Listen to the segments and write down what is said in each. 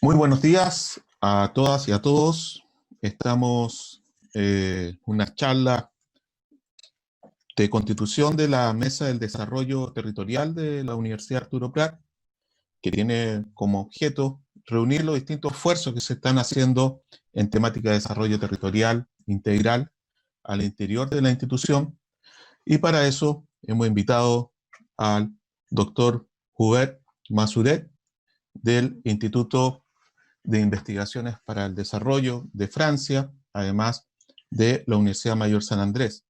Muy buenos días a todas y a todos. Estamos en una charla de constitución de la Mesa del Desarrollo Territorial de la Universidad Arturo Prat, que tiene como objeto reunir los distintos esfuerzos que se están haciendo en temática de desarrollo territorial integral al interior de la institución. Y para eso hemos invitado al doctor Hubert Masuret del Instituto de Investigaciones para el Desarrollo de Francia, además de la Universidad Mayor San Andrés.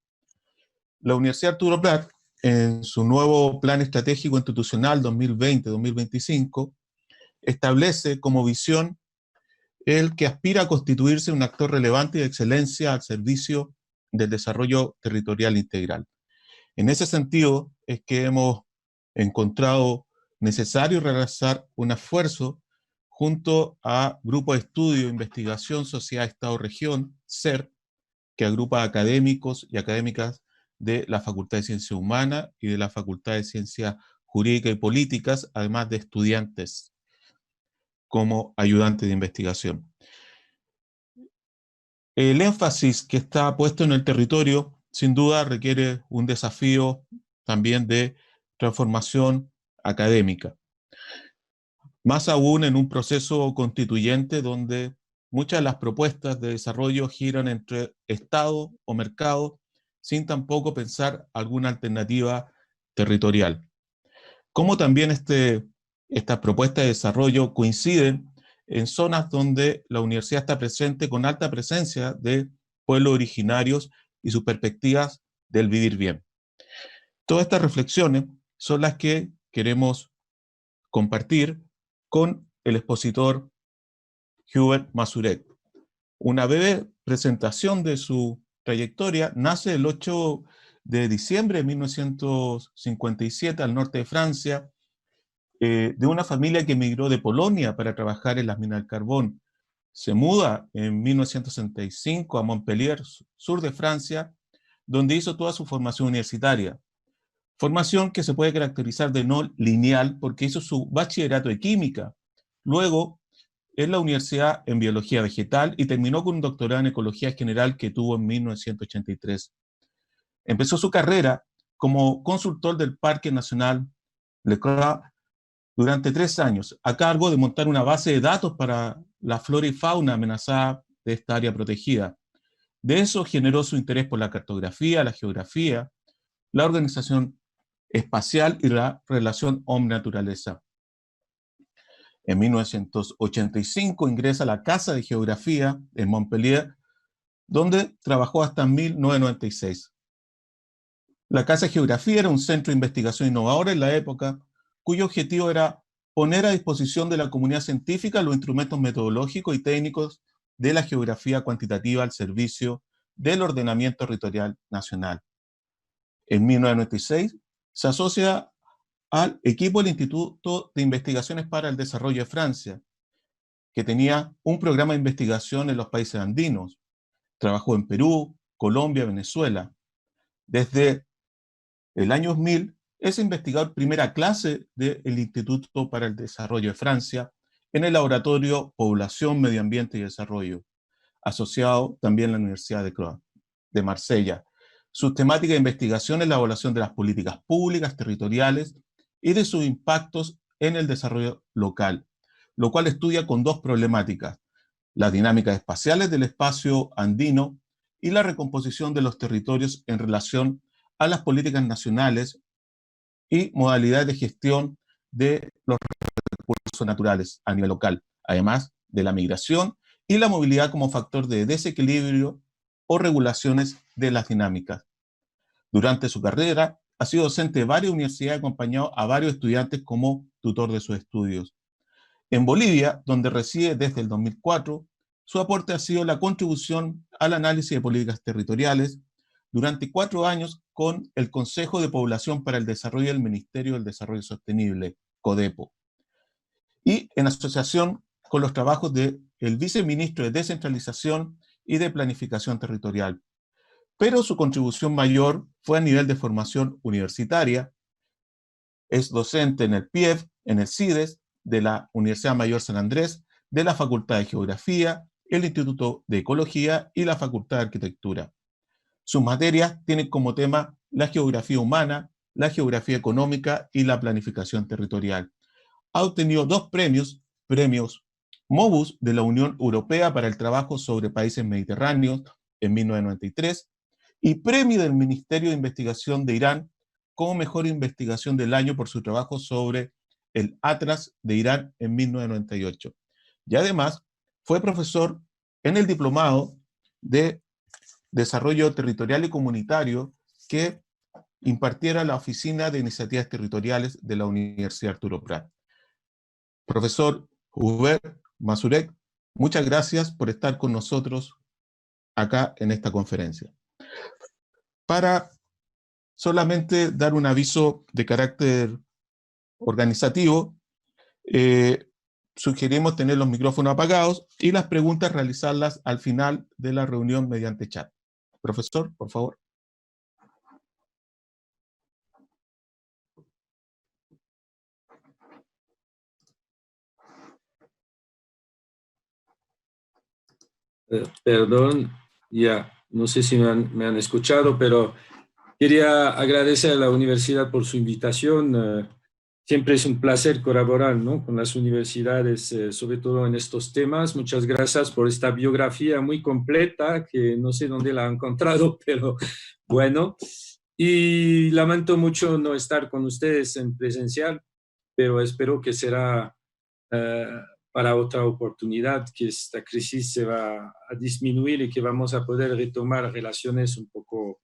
La Universidad Arturo Prat, en su nuevo Plan Estratégico Institucional 2020-2025, establece como visión el que aspira a constituirse un actor relevante y de excelencia al servicio del desarrollo territorial integral. En ese sentido es que hemos encontrado necesario realizar un esfuerzo junto a Grupo de Estudio, Investigación, Sociedad, Estado, Región, CER, que agrupa académicos y académicas de la Facultad de Ciencias Humanas y de la Facultad de Ciencias Jurídicas y Políticas, además de estudiantes como ayudantes de investigación. El énfasis que está puesto en el territorio, sin duda, requiere un desafío también de transformación académica. Más aún en un proceso constituyente donde muchas de las propuestas de desarrollo giran entre Estado o mercado, sin tampoco pensar alguna alternativa territorial. Como también estas propuestas de desarrollo coinciden en zonas donde la universidad está presente con alta presencia de pueblos originarios y sus perspectivas del vivir bien. Todas estas reflexiones son las que queremos compartir con el expositor Hubert Masuret. Una breve presentación de su trayectoria nace el 8 de diciembre de 1957 al norte de Francia, de una familia que emigró de Polonia para trabajar en las minas del carbón. Se muda en 1965 a Montpellier, sur de Francia, donde hizo toda su formación universitaria. Formación que se puede caracterizar de no lineal porque hizo su bachillerato de química. Luego, en la universidad en biología vegetal y terminó con un doctorado en ecología general que tuvo en 1983. Empezó su carrera como consultor del Parque Nacional Le Croix durante 3 años, a cargo de montar una base de datos para la flora y fauna amenazada de esta área protegida. De eso generó su interés por la cartografía, la geografía, la organización espacial y la relación hombre-naturaleza. En 1985 ingresa a la Casa de Geografía en Montpellier, donde trabajó hasta 1996. La Casa de Geografía era un centro de investigación innovador en la época, cuyo objetivo era poner a disposición de la comunidad científica los instrumentos metodológicos y técnicos de la geografía cuantitativa al servicio del ordenamiento territorial nacional. En 1996 se asocia al equipo del Instituto de Investigaciones para el Desarrollo de Francia, que tenía un programa de investigación en los países andinos. Trabajó en Perú, Colombia, Venezuela. Desde el año 2000 es investigador primera clase del Instituto para el Desarrollo de Francia en el laboratorio Población, Medio Ambiente y Desarrollo, asociado también a la Universidad de Marsella. Sus temáticas de investigación es la evaluación de las políticas públicas, territoriales y de sus impactos en el desarrollo local, lo cual estudia con dos problemáticas: las dinámicas espaciales del espacio andino y la recomposición de los territorios en relación a las políticas nacionales y modalidades de gestión de los recursos naturales a nivel local, además de la migración y la movilidad como factor de desequilibrio o regulaciones de las dinámicas. Durante su carrera, ha sido docente de varias universidades, acompañado a varios estudiantes como tutor de sus estudios. En Bolivia, donde reside desde el 2004, su aporte ha sido la contribución al análisis de políticas territoriales durante 4 años con el Consejo de Población para el Desarrollo del Ministerio del Desarrollo Sostenible, CODEPO, y en asociación con los trabajos del viceministro de Descentralización y de Planificación Territorial. Pero su contribución mayor fue a nivel de formación universitaria. Es docente en el PIEF, en el CIDES, de la Universidad Mayor San Andrés, de la Facultad de Geografía, el Instituto de Ecología y la Facultad de Arquitectura. Sus materias tienen como tema la geografía humana, la geografía económica y la planificación territorial. Ha obtenido 2 premios Mobus de la Unión Europea para el trabajo sobre países mediterráneos en 1993 y premio del Ministerio de Investigación de Irán como mejor investigación del año por su trabajo sobre el Atlas de Irán en 1998. Y además fue profesor en el diplomado de Desarrollo Territorial y Comunitario que impartiera la Oficina de Iniciativas Territoriales de la Universidad Arturo Prat. Profesor Hubert Mazurek, muchas gracias por estar con nosotros acá en esta conferencia. Para solamente dar un aviso de carácter organizativo, sugerimos tener los micrófonos apagados y las preguntas realizarlas al final de la reunión mediante chat. Profesor, por favor. Perdón, ya, no sé si me han escuchado, pero quería agradecer a la universidad por su invitación. Siempre es un placer colaborar, ¿no?, con las universidades, sobre todo en estos temas. Muchas gracias por esta biografía muy completa, que no sé dónde la han encontrado, pero bueno. Y lamento mucho no estar con ustedes en presencial, pero espero que será para otra oportunidad, que esta crisis se va a disminuir y que vamos a poder retomar relaciones un poco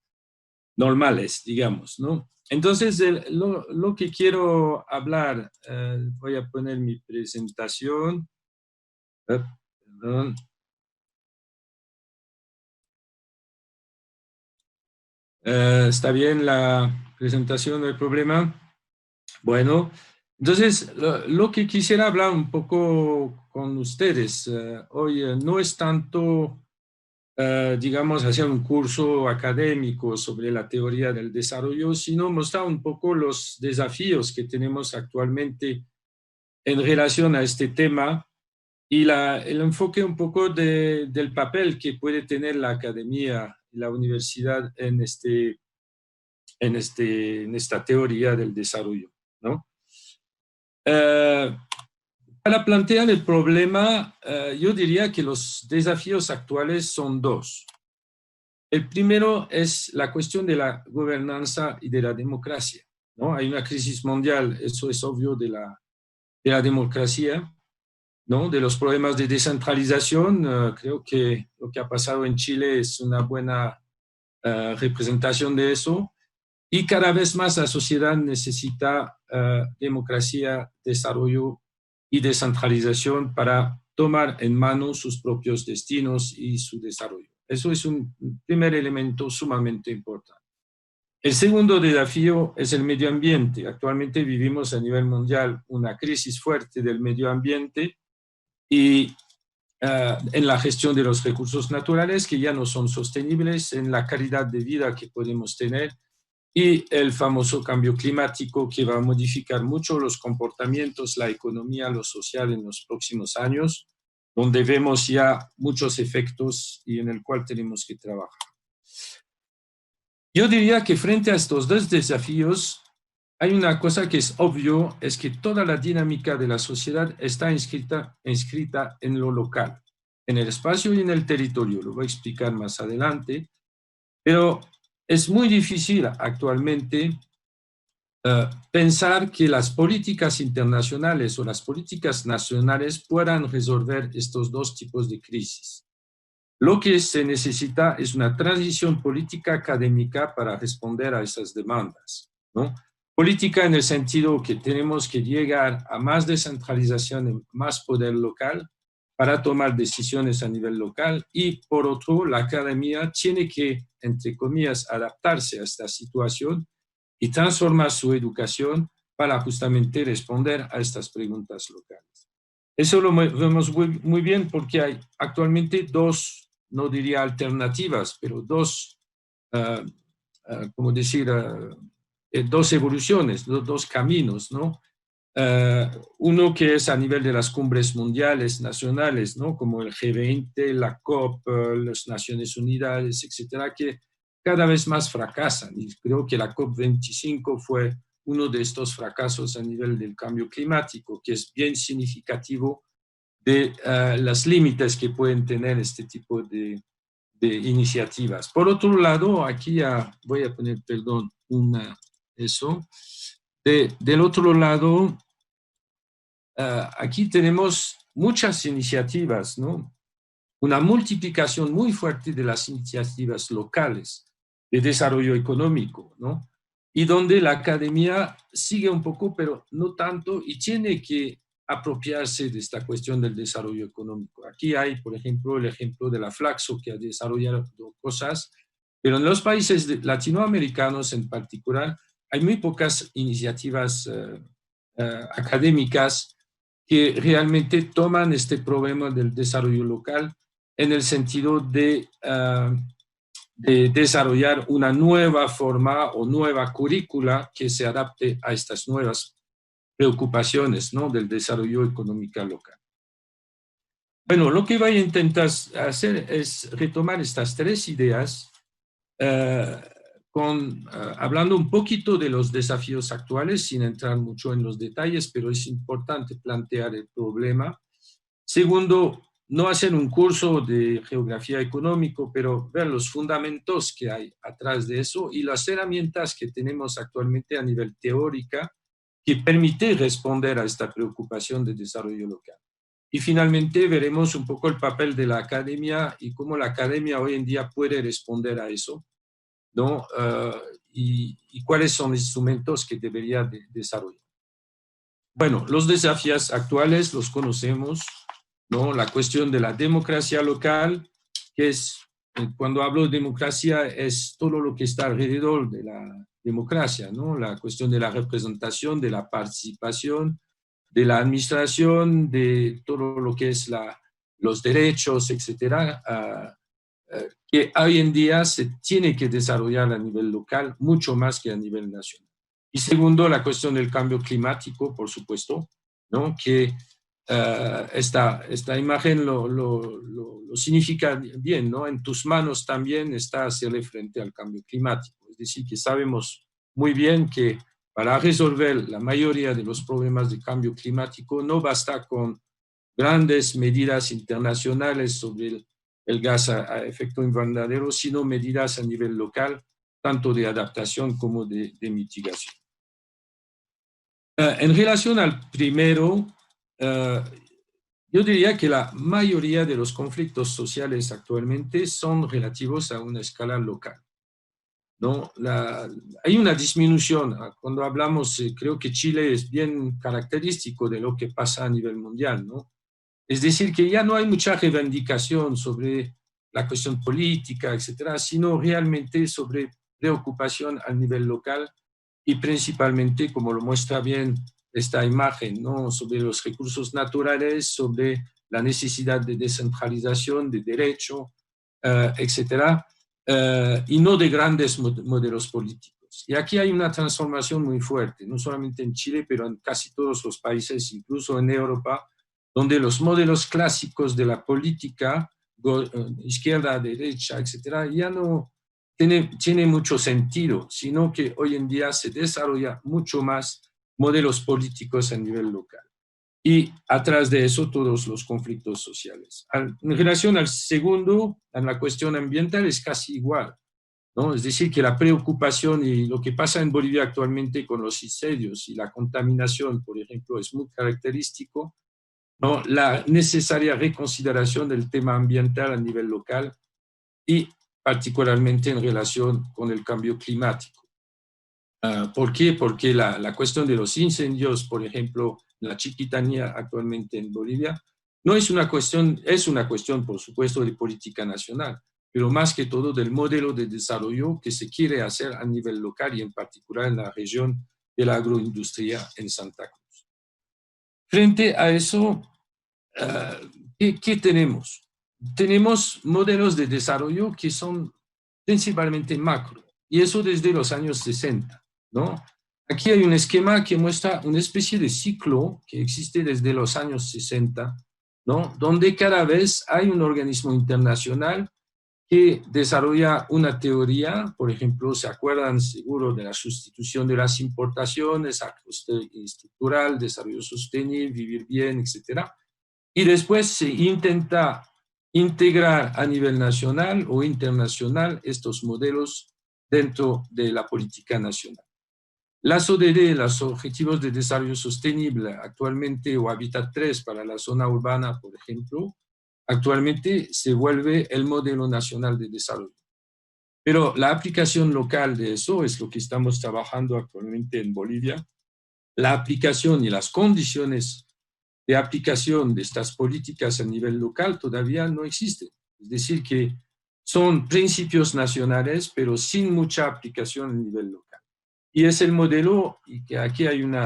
normales, digamos, ¿no? Entonces, lo que quiero hablar, voy a poner mi presentación. Perdón. ¿Está bien la presentación? ¿No hay problema? Bueno, entonces, lo que quisiera hablar un poco con ustedes hoy no es tanto, digamos, hacer un curso académico sobre la teoría del desarrollo, sino mostrar un poco los desafíos que tenemos actualmente en relación a este tema y el enfoque un poco del papel que puede tener la academia y la universidad en esta teoría del desarrollo, ¿no? Para plantear el problema, yo diría que los desafíos actuales son 2. El primero es la cuestión de la gobernanza y de la democracia, ¿no? Hay una crisis mundial, eso es obvio, de la democracia, ¿no?, de los problemas de descentralización. Creo que lo que ha pasado en Chile es una buena representación de eso. Y cada vez más la sociedad necesita democracia, desarrollo y descentralización para tomar en mano sus propios destinos y su desarrollo. Eso es un primer elemento sumamente importante. El segundo desafío es el medio ambiente. Actualmente vivimos a nivel mundial una crisis fuerte del medio ambiente y en la gestión de los recursos naturales que ya no son sostenibles, en la calidad de vida que podemos tener, y el famoso cambio climático que va a modificar mucho los comportamientos, la economía, lo social en los próximos años, donde vemos ya muchos efectos y en el cual tenemos que trabajar. Yo diría que frente a estos 2 desafíos hay una cosa que es obvio, es que toda la dinámica de la sociedad está inscrita en lo local, en el espacio y en el territorio. Lo voy a explicar más adelante, pero es muy difícil actualmente pensar que las políticas internacionales o las políticas nacionales puedan resolver estos 2 tipos de crisis. Lo que se necesita es una transición política académica para responder a esas demandas, ¿no? Política en el sentido que tenemos que llegar a más descentralización y más poder local para tomar decisiones a nivel local, y por otro, la academia tiene que, entre comillas, adaptarse a esta situación y transformar su educación para justamente responder a estas preguntas locales. Eso lo vemos muy bien porque hay actualmente 2, no diría alternativas, pero 2, ¿cómo decir?, 2 evoluciones, 2 caminos, ¿no? Uno que es a nivel de las cumbres mundiales, nacionales, ¿no? Como el G20, la COP, las Naciones Unidas, etcétera, que cada vez más fracasan. Y creo que la COP25 fue uno de estos fracasos a nivel del cambio climático, que es bien significativo de los límites que pueden tener este tipo de iniciativas. Por otro lado, aquí voy a poner, perdón, eso. Del otro lado, aquí tenemos muchas iniciativas, ¿no? Una multiplicación muy fuerte de las iniciativas locales de desarrollo económico, ¿no? Y donde la academia sigue un poco, pero no tanto, y tiene que apropiarse de esta cuestión del desarrollo económico. Aquí hay, por ejemplo, el ejemplo de la Flaxo, que ha desarrollado cosas, pero en los países latinoamericanos en particular hay muy pocas iniciativas académicas que realmente toman este problema del desarrollo local en el sentido de desarrollar una nueva forma o nueva currícula que se adapte a estas nuevas preocupaciones, ¿no? Del desarrollo económico local. Bueno, lo que voy a intentar hacer es retomar estas tres ideas hablando un poquito de los desafíos actuales, sin entrar mucho en los detalles, pero es importante plantear el problema. Segundo, no hacer un curso de geografía económico, pero ver los fundamentos que hay atrás de eso y las herramientas que tenemos actualmente a nivel teórica que permite responder a esta preocupación de desarrollo local. Y finalmente veremos un poco el papel de la academia y cómo la academia hoy en día puede responder a eso, ¿no? Y cuáles son los instrumentos que debería desarrollar. Bueno, los desafíos actuales los conocemos, ¿no? La cuestión de la democracia local, que es, cuando hablo de democracia, es todo lo que está alrededor de la democracia, ¿no? La cuestión de la representación, de la participación, de la administración, de todo lo que es los derechos, etcétera, que hoy en día se tiene que desarrollar a nivel local mucho más que a nivel nacional. Y segundo, la cuestión del cambio climático, por supuesto, ¿no? Que esta imagen lo significa bien, ¿no? En tus manos también está hacerle frente al cambio climático. Es decir, que sabemos muy bien que para resolver la mayoría de los problemas de cambio climático no basta con grandes medidas internacionales sobre el gas a efecto invernadero, sino medidas a nivel local, tanto de adaptación como de mitigación. En relación al primero, yo diría que la mayoría de los conflictos sociales actualmente son relativos a una escala local, ¿no? Hay una disminución. Cuando hablamos, creo que Chile es bien característico de lo que pasa a nivel mundial, ¿no? Es decir, que ya no hay mucha reivindicación sobre la cuestión política, etcétera, sino realmente sobre preocupación a nivel local y principalmente, como lo muestra bien esta imagen, ¿no? Sobre los recursos naturales, sobre la necesidad de descentralización, de derecho, etcétera, y no de grandes modelos políticos. Y aquí hay una transformación muy fuerte, no solamente en Chile, pero en casi todos los países, incluso en Europa, donde los modelos clásicos de la política, izquierda, derecha, etcétera, ya no tiene mucho sentido, sino que hoy en día se desarrolla mucho más modelos políticos a nivel local. Y atrás de eso todos los conflictos sociales. En relación al segundo, en la cuestión ambiental, es casi igual, ¿no? Es decir, que la preocupación y lo que pasa en Bolivia actualmente con los incendios y la contaminación, por ejemplo, es muy característico, ¿no? La necesaria reconsideración del tema ambiental a nivel local y particularmente en relación con el cambio climático. ¿Por qué? Porque la cuestión de los incendios, por ejemplo, la Chiquitanía actualmente en Bolivia, no es una cuestión, por supuesto, de política nacional, pero más que todo del modelo de desarrollo que se quiere hacer a nivel local y en particular en la región de la agroindustria en Santa Cruz. Frente a eso, ¿qué tenemos? Tenemos modelos de desarrollo que son principalmente macro, y eso desde los años 60, ¿no? Aquí hay un esquema que muestra una especie de ciclo que existe desde los años 60, ¿no? Donde cada vez hay un organismo internacional que desarrolla una teoría, por ejemplo, se acuerdan seguro de la sustitución de las importaciones, ajuste estructural, desarrollo sostenible, vivir bien, etcétera. Y después se intenta integrar a nivel nacional o internacional estos modelos dentro de la política nacional. Las ODD, los Objetivos de Desarrollo Sostenible, actualmente, o Hábitat 3 para la zona urbana, por ejemplo, actualmente se vuelve el modelo nacional de desarrollo. Pero la aplicación local de eso es lo que estamos trabajando actualmente en Bolivia. La aplicación y las condiciones de aplicación de estas políticas a nivel local todavía no existen. Es decir, que son principios nacionales, pero sin mucha aplicación a nivel local. Y es el modelo, y que aquí hay un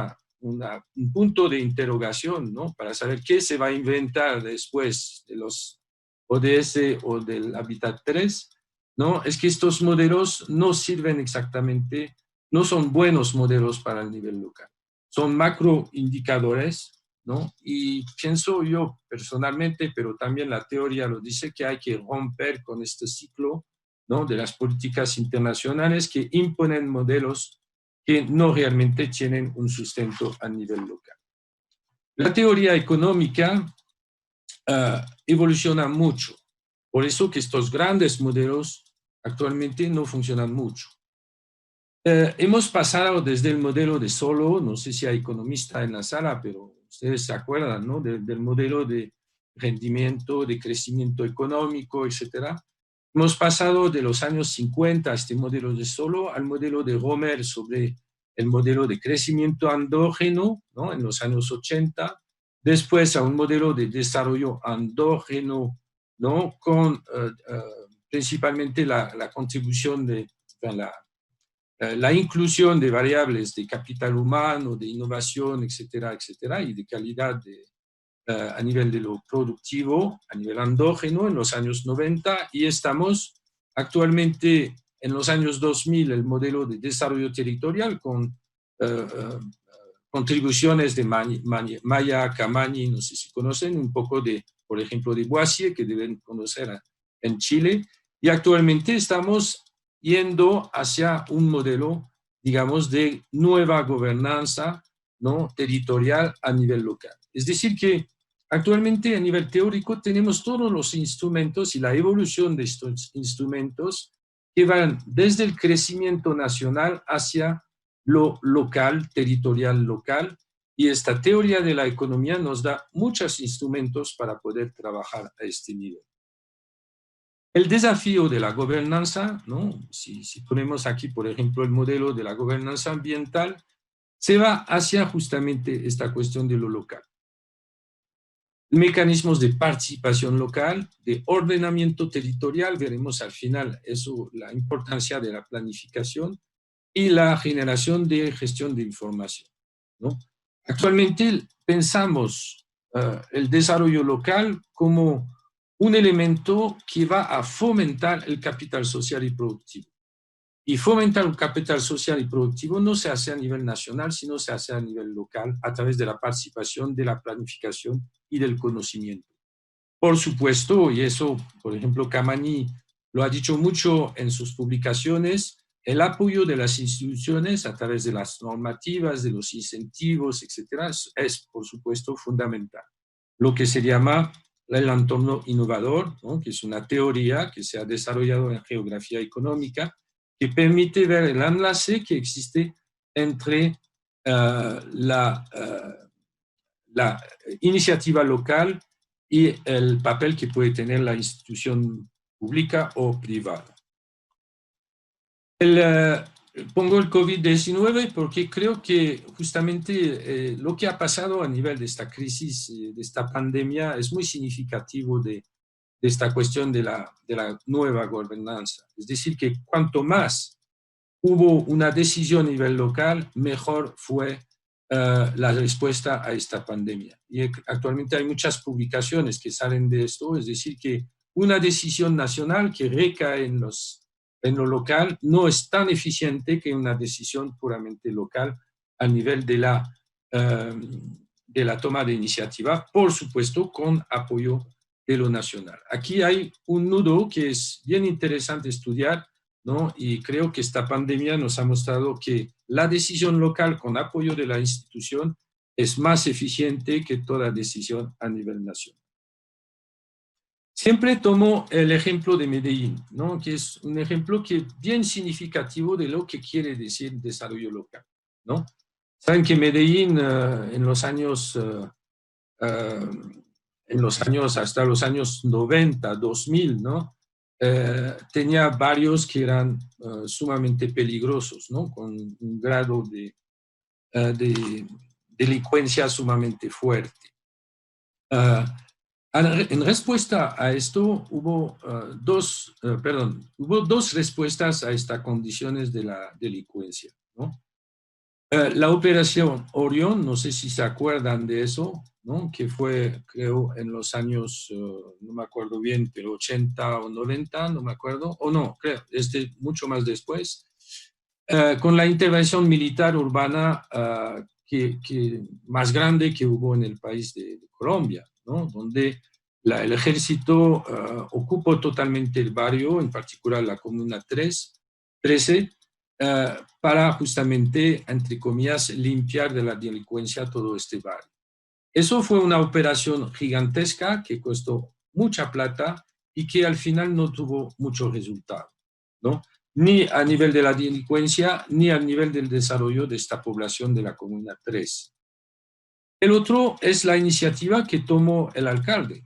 punto de interrogación, ¿no? Para saber qué se va a inventar después de los ODS o del Hábitat 3, ¿no? Es que estos modelos no sirven exactamente, no son buenos modelos para el nivel local. Son macroindicadores, ¿no? Y pienso yo personalmente, pero también la teoría lo dice, que hay que romper con este ciclo, ¿no? De las políticas internacionales que imponen modelos que no realmente tienen un sustento a nivel local. La teoría económica evoluciona mucho. Por eso que estos grandes modelos actualmente no funcionan mucho. Hemos pasado desde el modelo de Solow, no sé si hay economista en la sala, pero ustedes se acuerdan, ¿no? Del modelo de rendimiento, de crecimiento económico, etcétera. Hemos pasado de los años 50, este modelo de Solow, al modelo de Romer sobre el modelo de crecimiento endógeno, ¿no? En los años 80, después a un modelo de desarrollo endógeno, ¿no? Con principalmente la contribución de la inclusión de variables de capital humano, de innovación, etcétera, etcétera, y de calidad a nivel de lo productivo, a nivel endógeno en los años 90, y estamos actualmente en los años 2000 el modelo de desarrollo territorial con contribuciones de Maya, Camani, no sé si conocen, un poco de, por ejemplo, de Boissier, que deben conocer en Chile, y actualmente estamos yendo hacia un modelo, digamos, de nueva gobernanza, ¿no? Territorial a nivel local. Es decir, que actualmente a nivel teórico tenemos todos los instrumentos y la evolución de estos instrumentos que van desde el crecimiento nacional hacia lo local, territorial local, y esta teoría de la economía nos da muchos instrumentos para poder trabajar a este nivel. El desafío de la gobernanza, ¿no? Si ponemos aquí, por ejemplo, el modelo de la gobernanza ambiental, se va hacia justamente esta cuestión de lo local. Mecanismos de participación local, de ordenamiento territorial, veremos al final eso, la importancia de la planificación y la generación de gestión de información, ¿no? Actualmente pensamos el desarrollo local como un elemento que va a fomentar el capital social y productivo. Y fomentar un capital social y productivo no se hace a nivel nacional, sino se hace a nivel local a través de la participación, de la planificación y del conocimiento. Por supuesto, y eso, por ejemplo, Camani lo ha dicho mucho en sus publicaciones, el apoyo de las instituciones a través de las normativas, de los incentivos, etcétera, es, por supuesto, fundamental. Lo que se llama el entorno innovador, ¿no? Que es una teoría que se ha desarrollado en geografía económica, que permite ver el enlace que existe entre la iniciativa local y el papel que puede tener la institución pública o privada. Pongo el COVID-19 porque creo que justamente lo que ha pasado a nivel de esta crisis, de esta pandemia, es muy significativo de esta cuestión de la nueva gobernanza. Es decir, que cuanto más hubo una decisión a nivel local, mejor fue la respuesta a esta pandemia. Y actualmente hay muchas publicaciones que salen de esto, es decir, que una decisión nacional que recae en lo local no es tan eficiente que una decisión puramente local a nivel de la toma de iniciativa, por supuesto, con apoyo de lo nacional. Aquí hay un nudo que es bien interesante estudiar, ¿no? Y creo que esta pandemia nos ha mostrado que la decisión local con apoyo de la institución es más eficiente que toda decisión a nivel nacional. Siempre tomo el ejemplo de Medellín, ¿no? Que es un ejemplo que bien significativo de lo que quiere decir desarrollo local, ¿no? Saben que Medellín en los años hasta los años 90, 2000, ¿no? Tenía barrios que eran sumamente peligrosos, ¿no? Con un grado de delincuencia sumamente fuerte. En respuesta a esto, hubo dos respuestas a estas condiciones de la delincuencia, ¿no? La operación Orión, no sé si se acuerdan de eso, ¿no? Que fue, creo, en los años, no me acuerdo bien, pero 80 o 90, no me acuerdo, o no, creo, mucho más después, con la intervención militar urbana más grande que hubo en el país de Colombia, ¿no? Donde el ejército ocupó totalmente el barrio, en particular la Comuna 13, para justamente, entre comillas, limpiar de la delincuencia todo este barrio. Eso fue una operación gigantesca que costó mucha plata y que al final no tuvo mucho resultado, ¿no? Ni a nivel de la delincuencia, ni a nivel del desarrollo de esta población de la Comuna 3. El otro es la iniciativa que tomó el alcalde,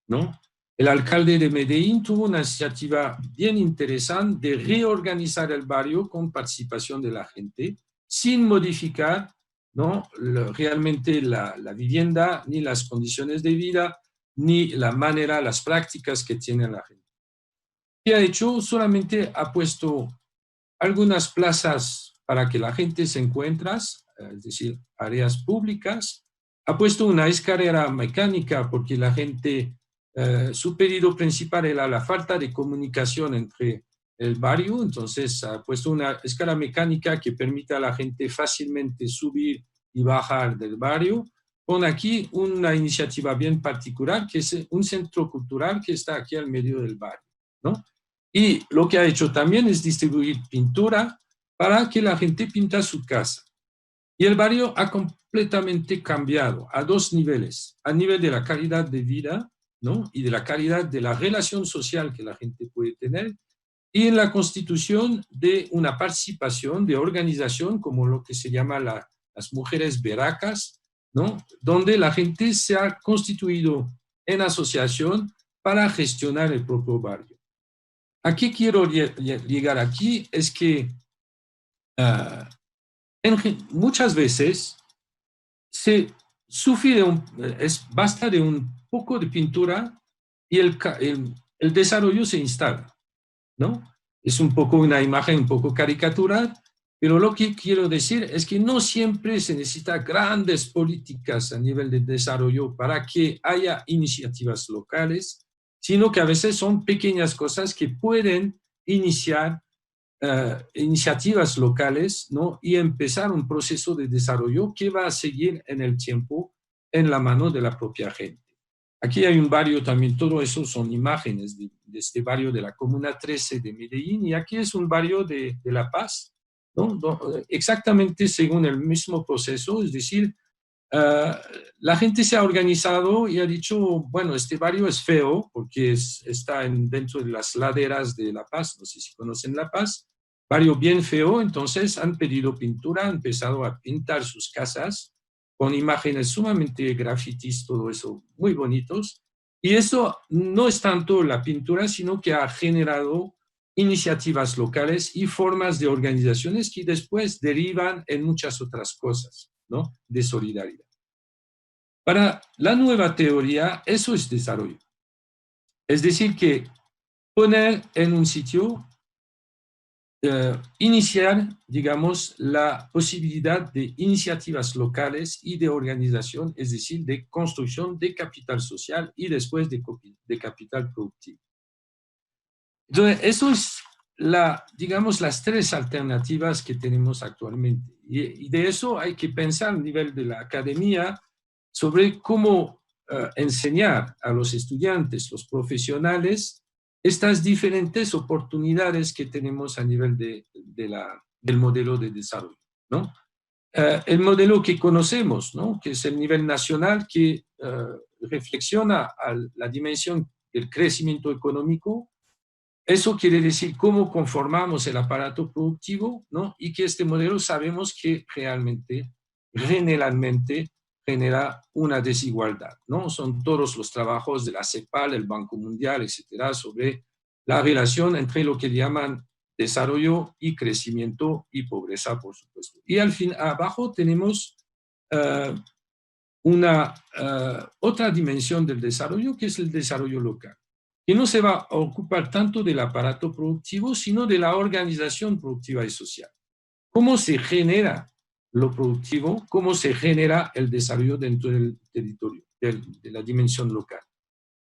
¿no? El alcalde de Medellín tuvo una iniciativa bien interesante de reorganizar el barrio con participación de la gente, sin modificar, ¿no? Realmente la vivienda, ni las condiciones de vida, ni la manera, las prácticas que tiene la gente. ¿Qué ha hecho? Solamente ha puesto algunas plazas para que la gente se encuentre, es decir, áreas públicas. Ha puesto una escalera mecánica porque la gente, su pedido principal era la falta de comunicación entre el barrio, entonces ha puesto una escalera mecánica que permite a la gente fácilmente subir y bajar del barrio. Con aquí una iniciativa bien particular, que es un centro cultural que está aquí al medio del barrio, ¿no? Y lo que ha hecho también es distribuir pintura para que la gente pinta su casa. Y el barrio ha completamente cambiado a dos niveles, a nivel de la calidad de vida, ¿no? Y de la calidad de la relación social que la gente puede tener, y en la constitución de una participación, de organización, como lo que se llama las mujeres berracas, ¿no? Donde la gente se ha constituido en asociación para gestionar el propio barrio. ¿A qué quiero llegar aquí? Es que muchas veces se sufre basta de un poco de pintura y el desarrollo se instala, ¿no? Es un poco una imagen un poco caricatural, pero lo que quiero decir es que no siempre se necesita grandes políticas a nivel de desarrollo para que haya iniciativas locales, sino que a veces son pequeñas cosas que pueden iniciar iniciativas locales, ¿no? Y empezar un proceso de desarrollo que va a seguir en el tiempo en la mano de la propia gente. Aquí hay un barrio también, todo eso son imágenes de este barrio de la Comuna 13 de Medellín, y aquí es un barrio de La Paz, ¿no? Exactamente según el mismo proceso, es decir, la gente se ha organizado y ha dicho, bueno, este barrio es feo porque está dentro de las laderas de La Paz, no sé si conocen La Paz, barrio bien feo, entonces han pedido pintura, han empezado a pintar sus casas con imágenes sumamente grafitis, todo eso, muy bonitos. Y eso no es tanto la pintura, sino que ha generado iniciativas locales y formas de organizaciones que después derivan en muchas otras cosas, ¿no? De solidaridad. Para la nueva teoría, eso es desarrollo. Es decir, que poner en un sitio, iniciar, digamos, la posibilidad de iniciativas locales y de organización, es decir, de construcción de capital social y después de capital productivo. Entonces, eso es digamos, las tres alternativas que tenemos actualmente. Y de eso hay que pensar a nivel de la academia sobre cómo enseñar a los estudiantes, los profesionales, estas diferentes oportunidades que tenemos a nivel del modelo de desarrollo, ¿no? El modelo que conocemos, ¿no? Que es el nivel nacional, que reflexiona a la dimensión del crecimiento económico. Eso quiere decir cómo conformamos el aparato productivo, ¿no? Y que este modelo sabemos que realmente, generalmente, genera una desigualdad, ¿no? Son todos los trabajos de la CEPAL, el Banco Mundial, etcétera, sobre la relación entre lo que llaman desarrollo y crecimiento y pobreza, por supuesto. Y al fin, abajo tenemos otra dimensión del desarrollo, que es el desarrollo local, que no se va a ocupar tanto del aparato productivo, sino de la organización productiva y social. ¿Cómo se genera lo productivo? ¿Cómo se genera el desarrollo dentro del territorio, de la dimensión local?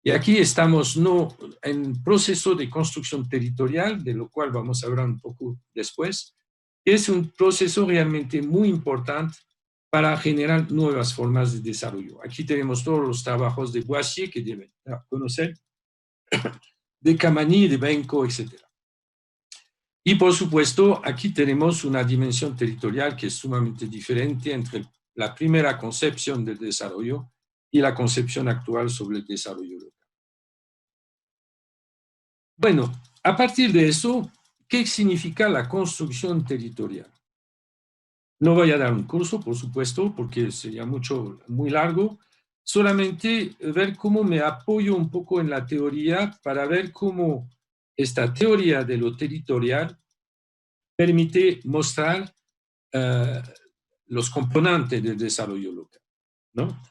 Y aquí estamos no en proceso de construcción territorial, de lo cual vamos a hablar un poco después, que es un proceso realmente muy importante para generar nuevas formas de desarrollo. Aquí tenemos todos los trabajos de Boissier, que deben conocer, de Camani, de Benko, etc. Y por supuesto, aquí tenemos una dimensión territorial que es sumamente diferente entre la primera concepción del desarrollo y la concepción actual sobre el desarrollo local. Bueno, a partir de eso, ¿qué significa la construcción territorial? No voy a dar un curso, por supuesto, porque sería muy largo. Solamente ver cómo me apoyo un poco en la teoría para ver cómo esta teoría de lo territorial permite mostrar los componentes del desarrollo local, ¿no?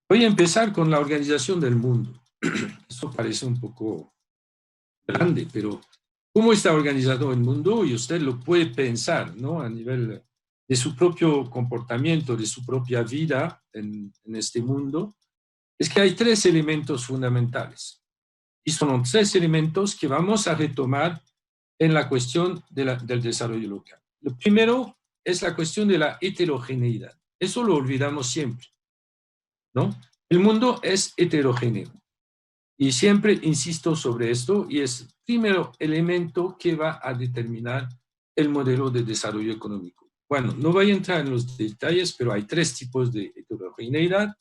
Voy a empezar con la organización del mundo. Eso parece un poco grande, pero ¿cómo está organizado el mundo? Y usted lo puede pensar, ¿no? A nivel de su propio comportamiento, de su propia vida en este mundo. Es que hay tres elementos fundamentales. Y son tres elementos que vamos a retomar en la cuestión del desarrollo local. Lo primero es la cuestión de la heterogeneidad. Eso lo olvidamos siempre, ¿no? El mundo es heterogéneo. Y siempre insisto sobre esto, y es el primer elemento que va a determinar el modelo de desarrollo económico. Bueno, no voy a entrar en los detalles, pero hay tres tipos de heterogeneidad: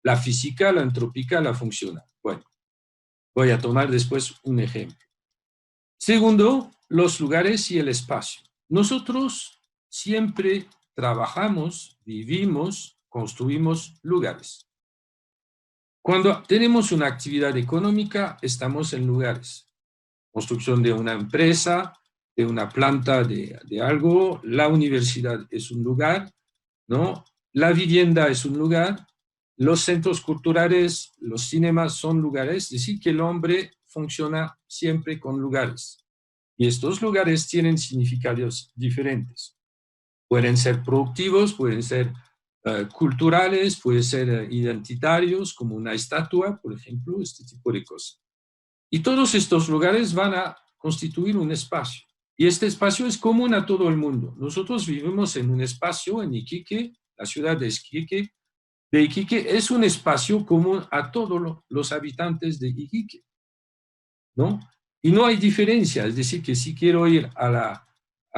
la física, la antrópica, la funcional. Bueno, voy a tomar después un ejemplo. Segundo, los lugares y el espacio. Nosotros siempre trabajamos, vivimos, construimos lugares. Cuando tenemos una actividad económica, estamos en lugares. Construcción de una empresa, de una planta de algo, la universidad es un lugar, ¿no? La vivienda es un lugar, los centros culturales, los cinemas son lugares, es decir, que el hombre funciona siempre con lugares. Y estos lugares tienen significados diferentes. Pueden ser productivos, pueden ser culturales, pueden ser identitarios, como una estatua, por ejemplo, este tipo de cosas. Y todos estos lugares van a constituir un espacio. Y este espacio es común a todo el mundo. Nosotros vivimos en un espacio en Iquique, la ciudad de Iquique es un espacio común a todos los habitantes de Iquique, ¿no? Y no hay diferencia, es decir, que si quiero ir a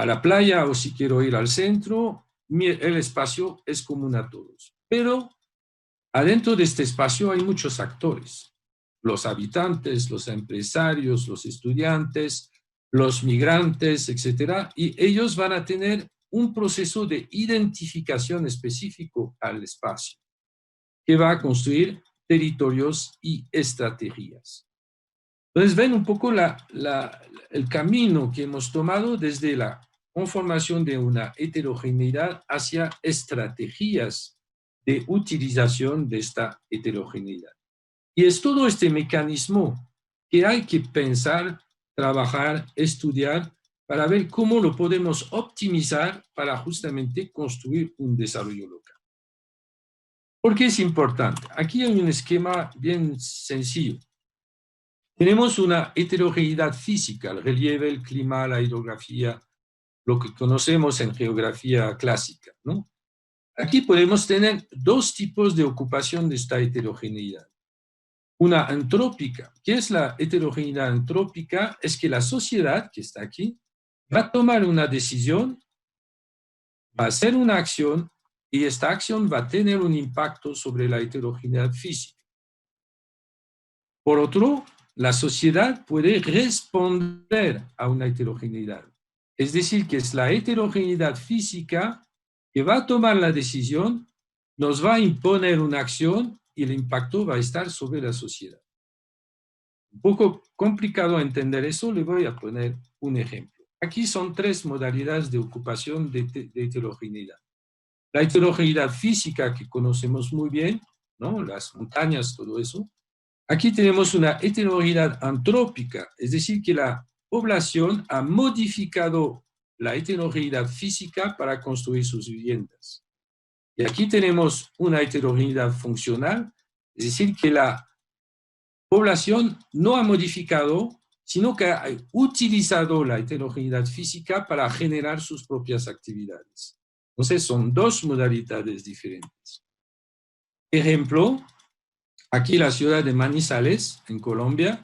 la playa o si quiero ir al centro, el espacio es común a todos. Pero adentro de este espacio hay muchos actores: los habitantes, los empresarios, los estudiantes, los migrantes, etcétera, y ellos van a tener un proceso de identificación específico al espacio, que va a construir territorios y estrategias. Entonces ven un poco el camino que hemos tomado desde la conformación de una heterogeneidad hacia estrategias de utilización de esta heterogeneidad. Y es todo este mecanismo que hay que pensar, trabajar, estudiar, para ver cómo lo podemos optimizar para justamente construir un desarrollo local. ¿Por qué es importante? Aquí hay un esquema bien sencillo. Tenemos una heterogeneidad física, el relieve, el clima, la hidrografía, lo que conocemos en geografía clásica, ¿no? Aquí podemos tener dos tipos de ocupación de esta heterogeneidad. Una antrópica. ¿Qué es la heterogeneidad antrópica? Es que la sociedad que está aquí va a tomar una decisión, va a hacer una acción y esta acción va a tener un impacto sobre la heterogeneidad física. Por otro, la sociedad puede responder a una heterogeneidad. Es decir, que es la heterogeneidad física que va a tomar la decisión, nos va a imponer una acción y el impacto va a estar sobre la sociedad. Un poco complicado entender eso, le voy a poner un ejemplo. Aquí son tres modalidades de ocupación de heterogeneidad. La heterogeneidad física que conocemos muy bien, ¿no? Las montañas, todo eso. Aquí tenemos una heterogeneidad antrópica, es decir, que la población ha modificado la heterogeneidad física para construir sus viviendas. Y aquí tenemos una heterogeneidad funcional, es decir, que la población no ha modificado, sino que ha utilizado la heterogeneidad física para generar sus propias actividades. Entonces, son dos modalidades diferentes. Ejemplo, aquí la ciudad de Manizales, en Colombia,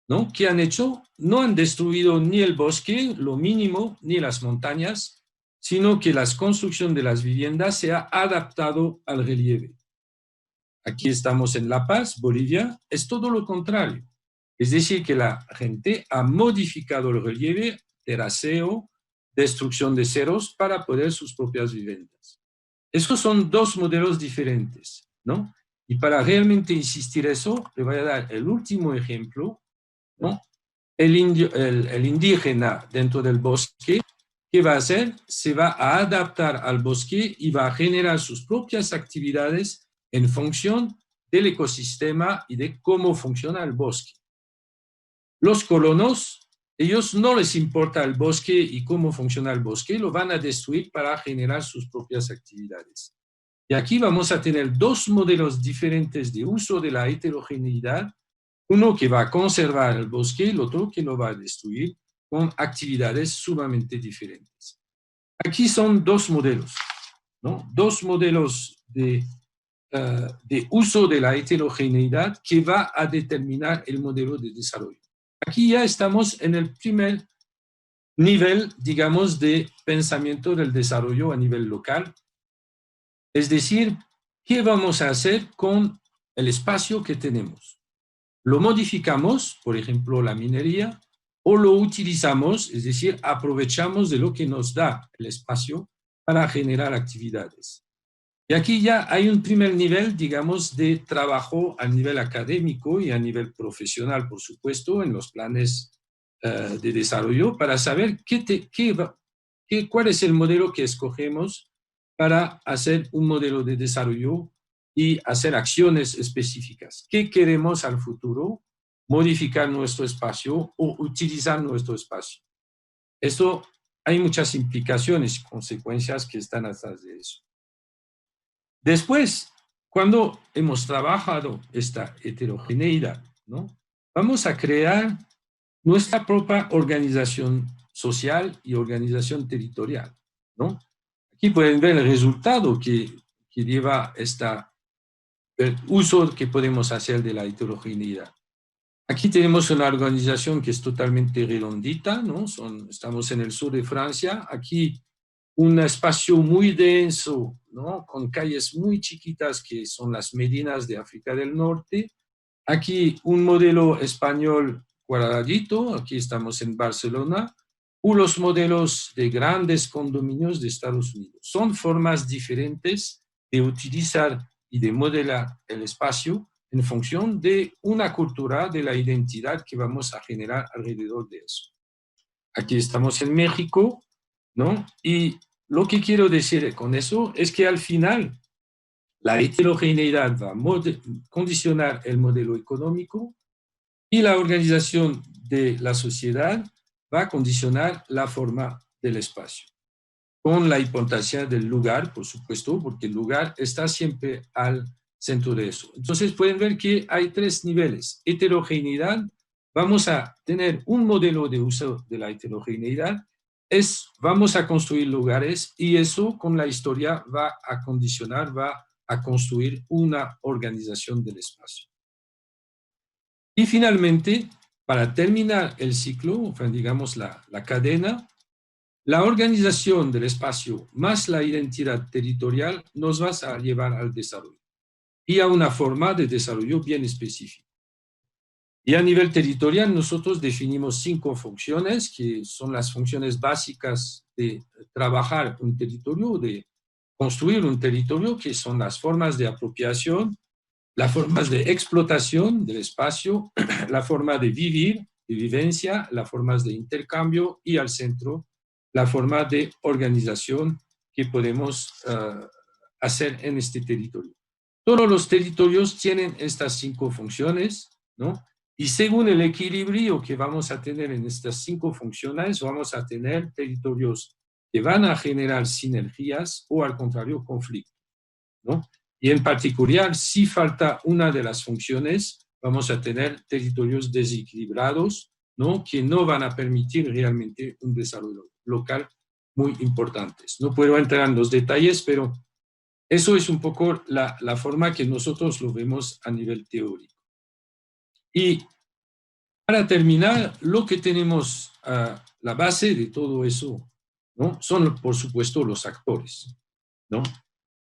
¿no? ¿Qué han hecho? No han destruido ni el bosque, lo mínimo, ni las montañas, sino que la construcción de las viviendas se ha adaptado al relieve. Aquí estamos en La Paz, Bolivia, es todo lo contrario. Es decir, que la gente ha modificado el relieve, terraceo, destrucción de cerros para poner sus propias viviendas. Esos son dos modelos diferentes, ¿no? Y para realmente insistir eso, le voy a dar el último ejemplo, ¿no? El indígena dentro del bosque, ¿qué va a hacer? Se va a adaptar al bosque y va a generar sus propias actividades en función del ecosistema y de cómo funciona el bosque. Los colonos, ellos no les importa el bosque y cómo funciona el bosque, lo van a destruir para generar sus propias actividades. Y aquí vamos a tener dos modelos diferentes de uso de la heterogeneidad, uno que va a conservar el bosque y el otro que lo va a destruir con actividades sumamente diferentes. Aquí son dos modelos, ¿no? Dos modelos de uso de la heterogeneidad que va a determinar el modelo de desarrollo. Aquí ya estamos en el primer nivel, digamos, de pensamiento del desarrollo a nivel local. Es decir, ¿qué vamos a hacer con el espacio que tenemos? ¿Lo modificamos, por ejemplo, la minería, o lo utilizamos, es decir, aprovechamos de lo que nos da el espacio para generar actividades? Y aquí ya hay un primer nivel, digamos, de trabajo a nivel académico y a nivel profesional, por supuesto, en los planes de desarrollo, para saber cuál es el modelo que escogemos para hacer un modelo de desarrollo y hacer acciones específicas. ¿Qué queremos al futuro? Modificar nuestro espacio o utilizar nuestro espacio. Esto hay muchas implicaciones y consecuencias que están atrás de eso. Después, cuando hemos trabajado esta heterogeneidad, ¿no? Vamos a crear nuestra propia organización social y organización territorial, ¿no? Aquí pueden ver el resultado que lleva el uso que podemos hacer de la heterogeneidad. Aquí tenemos una organización que es totalmente redondita, ¿no? Estamos en el sur de Francia. Aquí un espacio muy denso, ¿no? Con calles muy chiquitas que son las medinas de África del Norte. Aquí un modelo español cuadradito, aquí estamos en Barcelona, o los modelos de grandes condominios de Estados Unidos. Son formas diferentes de utilizar y de modelar el espacio en función de una cultura, de la identidad que vamos a generar alrededor de eso. Aquí estamos en México, ¿no? Y lo que quiero decir con eso es que al final la heterogeneidad va a condicionar el modelo económico y la organización de la sociedad va a condicionar la forma del espacio, con la importancia del lugar, por supuesto, porque el lugar está siempre al centro de eso. Entonces pueden ver que hay tres niveles: heterogeneidad, vamos a tener un modelo de uso de la heterogeneidad, vamos a construir lugares y eso con la historia va a condicionar, va a construir una organización del espacio. Y finalmente, para terminar el ciclo, digamos la cadena, la organización del espacio más la identidad territorial nos va a llevar al desarrollo y a una forma de desarrollo bien específica. Y a nivel territorial nosotros definimos 5 funciones que son las funciones básicas de trabajar un territorio, de construir un territorio, que son las formas de apropiación, las formas de explotación del espacio, la forma de vivir, de vivencia, las formas de intercambio y al centro, la forma de organización que podemos hacer en este territorio. Todos los territorios tienen estas 5 funciones, ¿no? Y según el equilibrio que vamos a tener en estas 5 funciones, vamos a tener territorios que van a generar sinergias o al contrario conflictos, ¿no? Y en particular, si falta una de las funciones, vamos a tener territorios desequilibrados, ¿no? Que no van a permitir realmente un desarrollo local muy importante. No puedo entrar en los detalles, pero eso es un poco la forma que nosotros lo vemos a nivel teórico. Y para terminar, lo que tenemos a la base de todo eso, ¿no? Son, por supuesto, los actores, ¿no?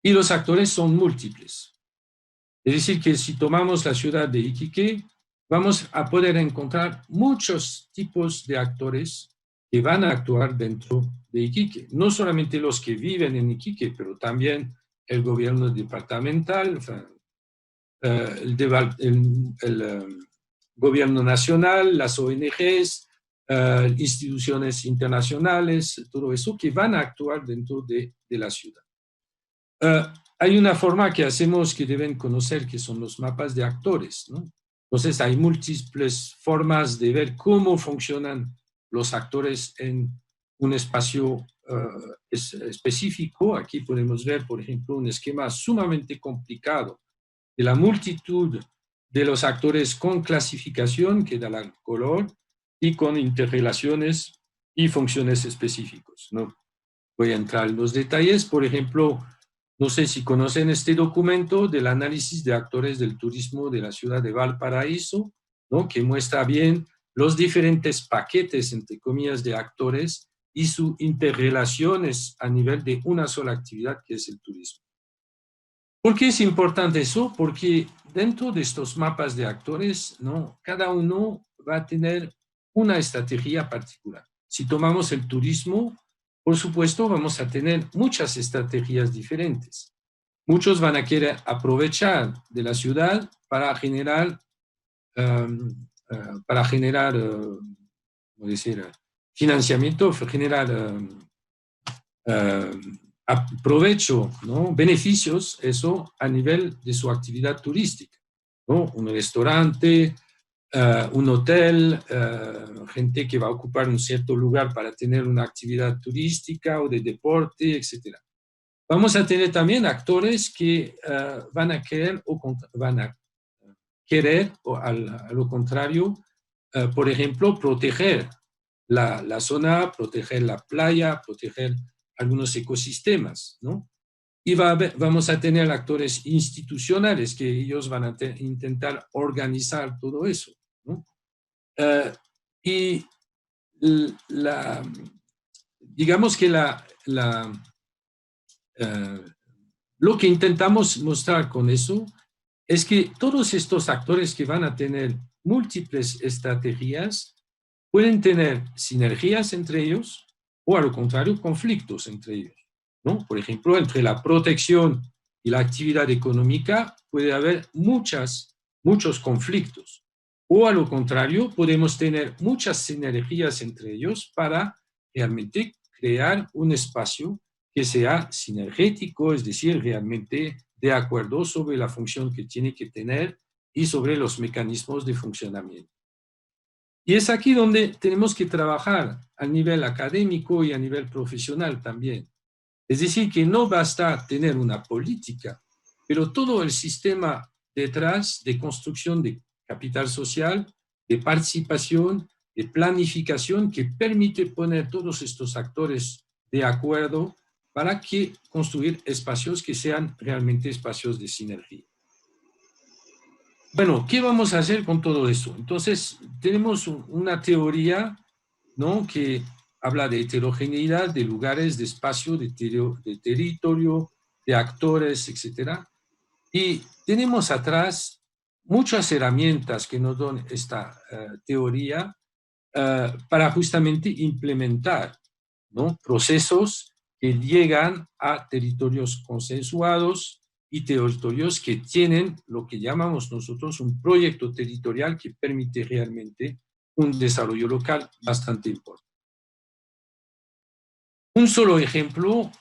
Y los actores son múltiples. Es decir, que si tomamos la ciudad de Iquique, vamos a poder encontrar muchos tipos de actores que van a actuar dentro de Iquique. No solamente los que viven en Iquique, pero también el gobierno departamental, el gobierno nacional, las ONGs, instituciones internacionales, todo eso que van a actuar dentro de la ciudad. Hay una forma que hacemos que deben conocer, que son los mapas de actores, ¿no? Entonces hay múltiples formas de ver cómo funcionan los actores en un espacio específico. Aquí podemos ver, por ejemplo, un esquema sumamente complicado de la multitud de los actores con clasificación que da el color y con interrelaciones y funciones específicos, ¿no? Voy a entrar en los detalles. Por ejemplo, no sé si conocen este documento del análisis de actores del turismo de la ciudad de Valparaíso, ¿no? Que muestra bien los diferentes paquetes, entre comillas, de actores y sus interrelaciones a nivel de una sola actividad que es el turismo. ¿Por qué es importante eso? Porque dentro de estos mapas de actores, ¿no? Cada uno va a tener una estrategia particular. Si tomamos el turismo, por supuesto, vamos a tener muchas estrategias diferentes. Muchos van a querer aprovechar de la ciudad para generar, ¿cómo decir? Financiamiento, generar provecho, ¿no? Beneficios, eso a nivel de su actividad turística, ¿no? Un restaurante, un hotel, gente que va a ocupar un cierto lugar para tener una actividad turística o de deporte, etc. Vamos a tener también actores que van a querer o a lo contrario, por ejemplo, proteger la zona, proteger la playa, proteger algunos ecosistemas, ¿no? Y vamos a tener actores institucionales que ellos van a intentar organizar todo eso, ¿no? Y digamos que lo que intentamos mostrar con eso es que todos estos actores que van a tener múltiples estrategias pueden tener sinergias entre ellos o, a lo contrario, conflictos entre ellos, ¿no? Por ejemplo, entre la protección y la actividad económica puede haber muchos conflictos. O, a lo contrario, podemos tener muchas sinergias entre ellos para realmente crear un espacio que sea sinergético, es decir, realmente de acuerdo sobre la función que tiene que tener y sobre los mecanismos de funcionamiento. Y es aquí donde tenemos que trabajar a nivel académico y a nivel profesional también. Es decir, que no basta tener una política, pero todo el sistema detrás de construcción de capital social de participación, de planificación que permite poner todos estos actores de acuerdo para que construir espacios que sean realmente espacios de sinergia. Bueno, ¿qué vamos a hacer con todo eso? Entonces, tenemos una teoría, ¿no?, que habla de heterogeneidad, de lugares, de espacio, de territorio, de actores, etc. Y tenemos atrás muchas herramientas que nos dan esta teoría para justamente implementar, ¿no?, procesos que llegan a territorios consensuados y territorios que tienen lo que llamamos nosotros un proyecto territorial que permite realmente un desarrollo local bastante importante. Un solo ejemplo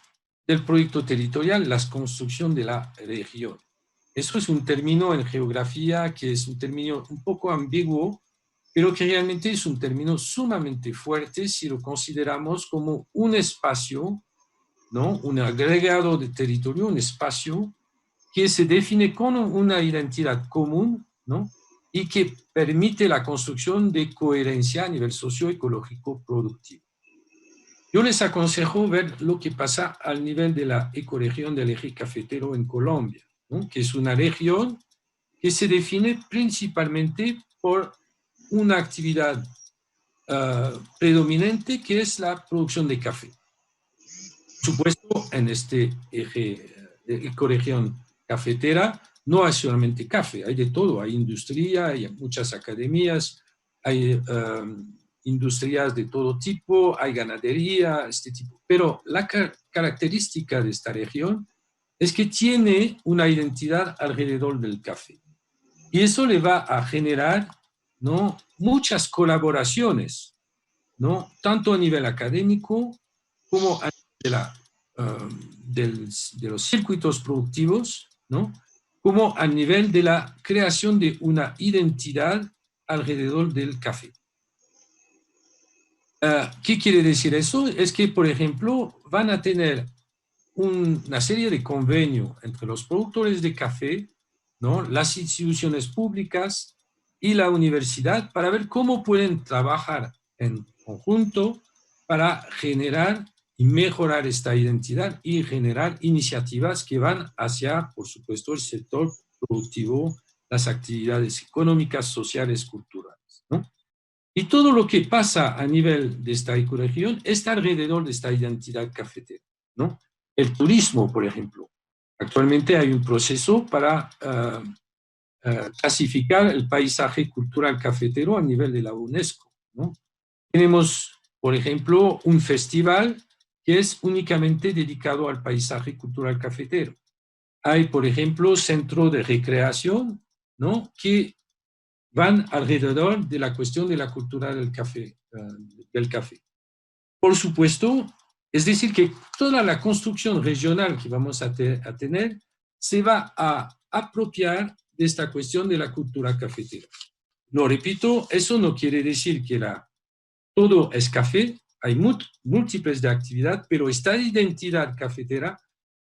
del proyecto territorial, la construcción de la región. Eso es un término en geografía que es un término un poco ambiguo, pero que realmente es un término sumamente fuerte si lo consideramos como un espacio, ¿no?, un agregado de territorio, un espacio que se define con una identidad común, ¿no?, y que permite la construcción de coherencia a nivel socioecológico productivo. Yo les aconsejo ver lo que pasa al nivel de la ecorregión del eje cafetero en Colombia, ¿no?, que es una región que se define principalmente por una actividad predominante que es la producción de café. Por supuesto, en este eje de ecorregión cafetera no hay solamente café, hay de todo, hay industria, hay muchas academias, hay industrias de todo tipo, hay ganadería, este tipo. Pero la característica de esta región es que tiene una identidad alrededor del café. Y eso le va a generar, ¿no?, muchas colaboraciones, ¿no?, tanto a nivel académico como a nivel de los circuitos productivos, ¿no?, como a nivel de la creación de una identidad alrededor del café. ¿Qué quiere decir eso? Es que, por ejemplo, van a tener una serie de convenios entre los productores de café, ¿no?, las instituciones públicas y la universidad para ver cómo pueden trabajar en conjunto para generar y mejorar esta identidad y generar iniciativas que van hacia, por supuesto, el sector productivo, las actividades económicas, sociales, culturales, ¿no? Y todo lo que pasa a nivel de esta ecorregión está alrededor de esta identidad cafetera, ¿no? El turismo, por ejemplo. Actualmente hay un proceso para clasificar el paisaje cultural cafetero a nivel de la UNESCO, ¿no? Tenemos, por ejemplo, un festival que es únicamente dedicado al paisaje cultural cafetero. Hay, por ejemplo, centros de recreación, ¿no?, que van alrededor de la cuestión de la cultura del café. Por supuesto, es decir, que toda la construcción regional que vamos a tener se va a apropiar de esta cuestión de la cultura cafetera. Lo repito, eso no quiere decir que todo es café, hay múltiples de actividad, pero esta identidad cafetera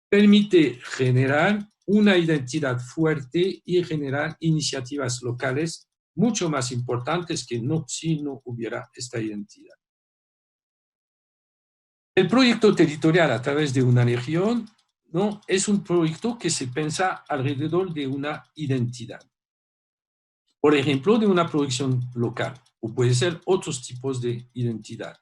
permite generar una identidad fuerte y generar iniciativas locales mucho más importantes que si no hubiera esta identidad. El proyecto territorial a través de una región, ¿no?, es un proyecto que se piensa alrededor de una identidad. Por ejemplo, de una producción local, o puede ser otros tipos de identidad.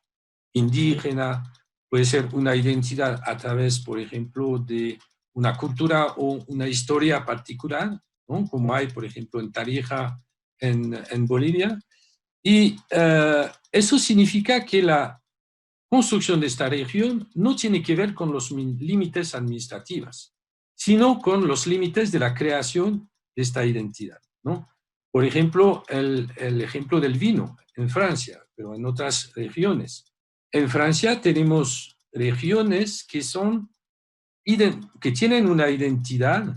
Indígena, puede ser una identidad a través, por ejemplo, de una cultura o una historia particular, ¿no?, como hay, por ejemplo, en Tarija, en Bolivia. Y eso significa que la construcción de esta región no tiene que ver con los límites administrativos, sino con los límites de la creación de esta identidad, ¿no? Por ejemplo, el ejemplo del vino en Francia, pero en otras regiones. En Francia tenemos regiones que tienen una identidad,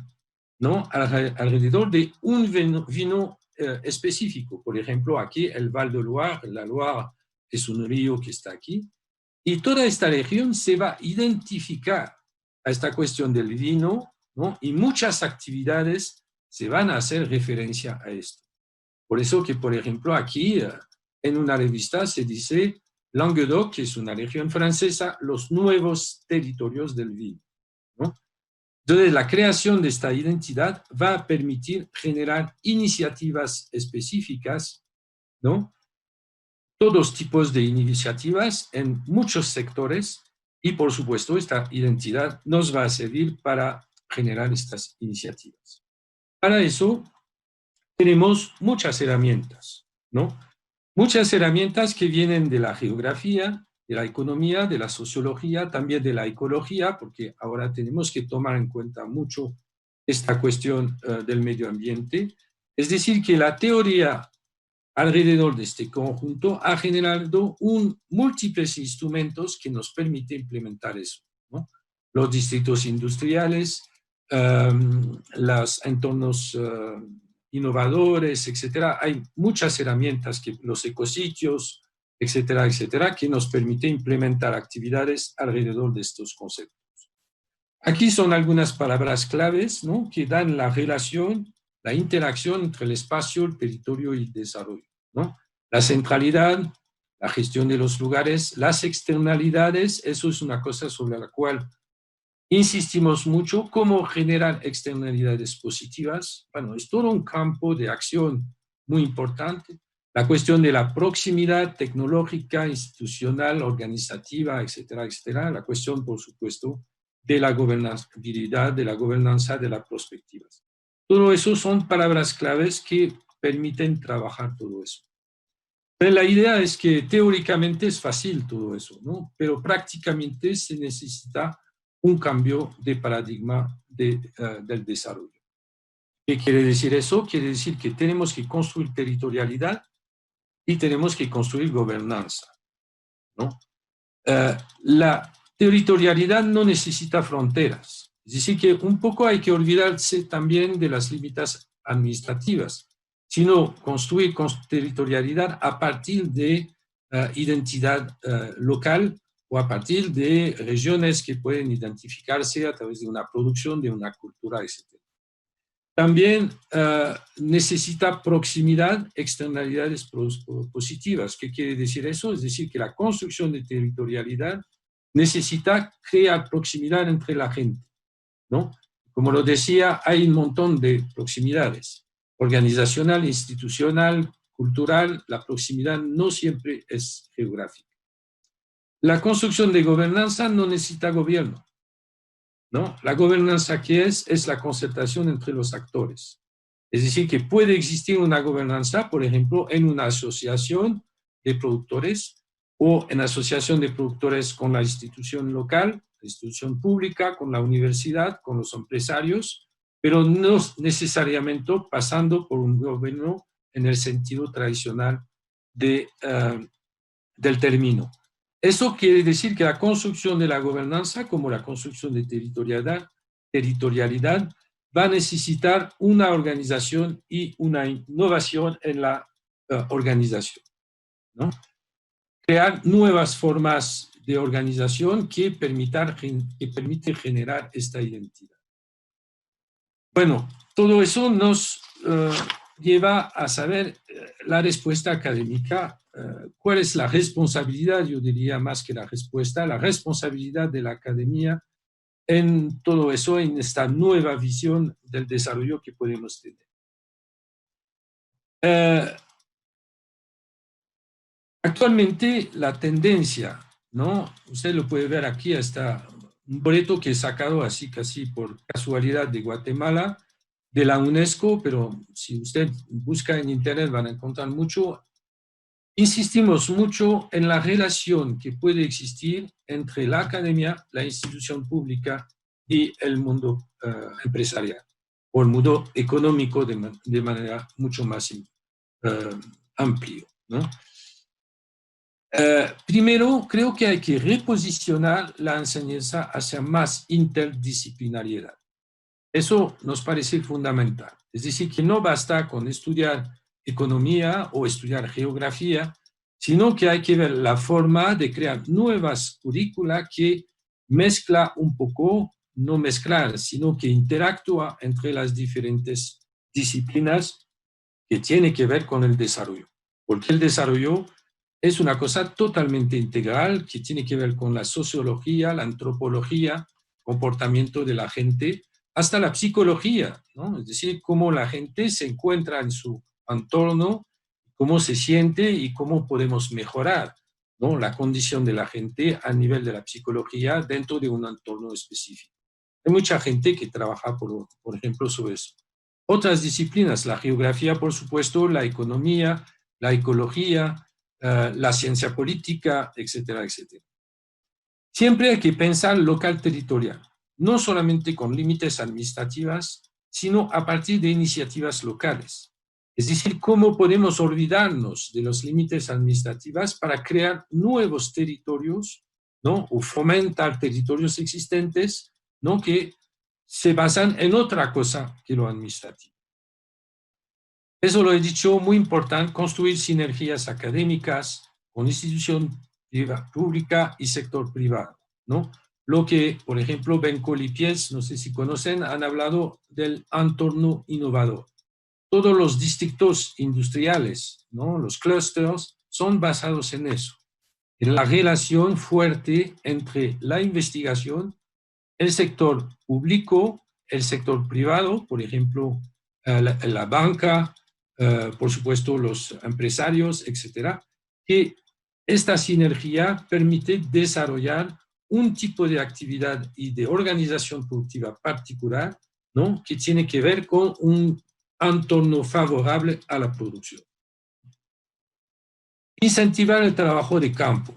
¿no?, alrededor de un vino específico. Por ejemplo, aquí el Val de Loire, la Loire es un río que está aquí, y toda esta región se va a identificar a esta cuestión del vino, ¿no?, y muchas actividades se van a hacer referencia a esto. Por eso que, por ejemplo, aquí en una revista se dice Languedoc, que es una región francesa, los nuevos territorios del vino, ¿no? Entonces, la creación de esta identidad va a permitir generar iniciativas específicas, ¿no? Todos tipos de iniciativas en muchos sectores y, por supuesto, esta identidad nos va a servir para generar estas iniciativas. Para eso tenemos muchas herramientas, ¿no? Muchas herramientas que vienen de la geografía, de la economía, de la sociología, también de la ecología, porque ahora tenemos que tomar en cuenta mucho esta cuestión del medio ambiente. Es decir, que la teoría alrededor de este conjunto ha generado múltiples instrumentos que nos permiten implementar eso, ¿no? Los distritos industriales, los entornos innovadores, etcétera. Hay muchas herramientas, que los ecositios, etcétera, etcétera, que nos permiten implementar actividades alrededor de estos conceptos. Aquí son algunas palabras claves, ¿no?, que dan la relación, la interacción entre el espacio, el territorio y el desarrollo, ¿no? La centralidad, la gestión de los lugares, las externalidades, eso es una cosa sobre la cual insistimos mucho, cómo generar externalidades positivas. Bueno, es todo un campo de acción muy importante. La cuestión de la proximidad tecnológica, institucional, organizativa, etcétera, etcétera. La cuestión, por supuesto, de la gobernabilidad, de la gobernanza, de las perspectivas. Todo eso son palabras claves que permiten trabajar todo eso. Pero la idea es que teóricamente es fácil todo eso, ¿no? Pero prácticamente se necesita un cambio de paradigma del desarrollo. ¿Qué quiere decir eso? Quiere decir que tenemos que construir territorialidad y tenemos que construir gobernanza, ¿no? La territorialidad no necesita fronteras. Es decir, que un poco hay que olvidarse también de las límites administrativas, sino construir con territorialidad a partir de identidad local o a partir de regiones que pueden identificarse a través de una producción, de una cultura, etc. También necesita proximidad, externalidades positivas. ¿Qué quiere decir eso? Es decir, que la construcción de territorialidad necesita crear proximidad entre la gente, ¿no? Como lo decía, hay un montón de proximidades, organizacional, institucional, cultural. La proximidad no siempre es geográfica. La construcción de gobernanza no necesita gobierno, ¿no? La gobernanza, ¿qué es? Es la concertación entre los actores. Es decir, que puede existir una gobernanza, por ejemplo, en una asociación de productores o en asociación de productores con la institución local, la institución pública, con la universidad, con los empresarios, pero no necesariamente pasando por un gobierno en el sentido tradicional del término. Eso quiere decir que la construcción de la gobernanza, como la construcción de territorialidad, va a necesitar una organización y una innovación en la organización, ¿no? Crear nuevas formas de organización que permiten generar esta identidad. Bueno, todo eso nos lleva a saber la respuesta académica. ¿Cuál es la responsabilidad? Yo diría más que la respuesta, la responsabilidad de la academia en todo eso, en esta nueva visión del desarrollo que podemos tener. Actualmente la tendencia, ¿no? Usted lo puede ver aquí, está un boleto que he sacado así casi por casualidad de Guatemala, de la UNESCO, pero si usted busca en internet van a encontrar mucho. Insistimos mucho en la relación que puede existir entre la academia, la institución pública y el mundo empresarial, o el mundo económico de manera mucho más amplio, ¿no? Primero, creo que hay que reposicionar la enseñanza hacia más interdisciplinariedad. Eso nos parece fundamental. Es decir, que no basta con estudiar economía o estudiar geografía, sino que hay que ver la forma de crear nuevas currícula que mezcla un poco, no mezclar, sino que interactúa entre las diferentes disciplinas que tiene que ver con el desarrollo, porque el desarrollo es una cosa totalmente integral que tiene que ver con la sociología, la antropología, comportamiento de la gente, hasta la psicología, ¿no? Es decir, cómo la gente se encuentra en su entorno, cómo se siente y cómo podemos mejorar, ¿no?, la condición de la gente a nivel de la psicología dentro de un entorno específico. Hay mucha gente que trabaja, por ejemplo, sobre eso. Otras disciplinas, la geografía, por supuesto, la economía, la ecología, la ciencia política, etcétera, etcétera. Siempre hay que pensar local territorial, no solamente con límites administrativas, sino a partir de iniciativas locales. Es decir, cómo podemos olvidarnos de los límites administrativos para crear nuevos territorios, ¿no?, o fomentar territorios existentes, ¿no?, que se basan en otra cosa que lo administrativo. Eso lo he dicho, muy importante, construir sinergias académicas con institución pública y sector privado, ¿no? Lo que, por ejemplo, Benko Lipies, no sé si conocen, han hablado del entorno innovador. Todos los distritos industriales, ¿no?, los clusters, son basados en eso, en la relación fuerte entre la investigación, el sector público, el sector privado, por ejemplo, la banca, por supuesto, los empresarios, etcétera, que esta sinergia permite desarrollar un tipo de actividad y de organización productiva particular, ¿no?, que tiene que ver con un entorno favorable a la producción. Incentivar el trabajo de campo.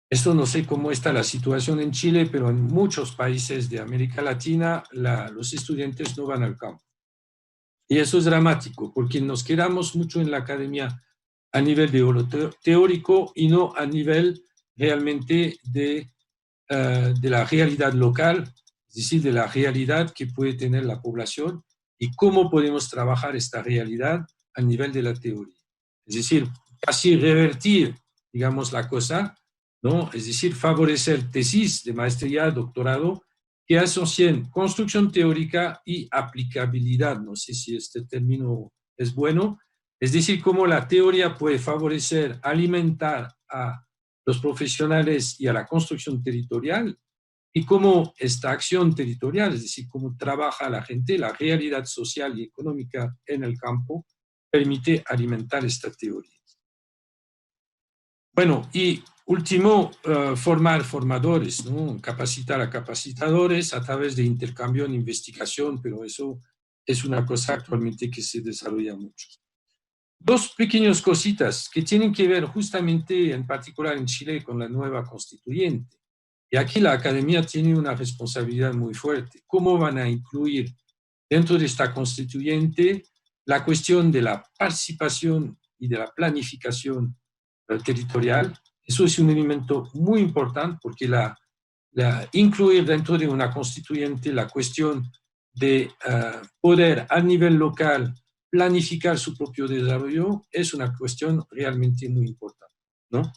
Esto no sé cómo está la situación en Chile, pero en muchos países de América Latina los estudiantes no van al campo. Y eso es dramático, porque nos quedamos mucho en la academia a nivel teórico y no a nivel realmente de la realidad local, es decir, de la realidad que puede tener la población y cómo podemos trabajar esta realidad a nivel de la teoría. Es decir, casi revertir, digamos, la cosa, ¿no? Es decir, favorecer tesis de maestría, doctorado, que asocien construcción teórica y aplicabilidad. No sé si este término es bueno. Es decir, cómo la teoría puede favorecer, alimentar a los profesionales y a la construcción territorial, y cómo esta acción territorial, es decir, cómo trabaja la gente, la realidad social y económica en el campo, permite alimentar esta teoría. Bueno, y último, formar formadores, ¿no?, capacitar a capacitadores a través de intercambio en investigación, pero eso es una cosa actualmente que se desarrolla mucho. Dos pequeñas cositas que tienen que ver justamente, en particular en Chile, con la nueva constituyente. Y aquí la academia tiene una responsabilidad muy fuerte. ¿Cómo van a incluir dentro de esta constituyente la cuestión de la participación y de la planificación territorial? Eso es un elemento muy importante porque incluir dentro de una constituyente la cuestión de poder a nivel local planificar su propio desarrollo es una cuestión realmente muy importante, ¿no?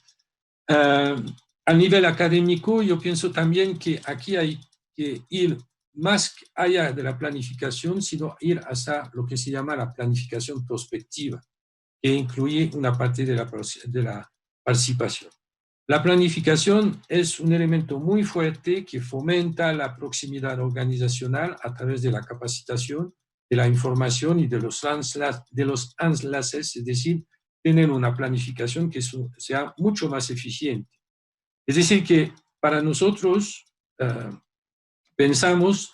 A nivel académico, yo pienso también que aquí hay que ir más allá de la planificación, sino ir hasta lo que se llama la planificación prospectiva, que incluye una parte de la participación. La planificación es un elemento muy fuerte que fomenta la proximidad organizacional a través de la capacitación, de la información y de los enlaces, es decir, tener una planificación que sea mucho más eficiente. Es decir, que para nosotros pensamos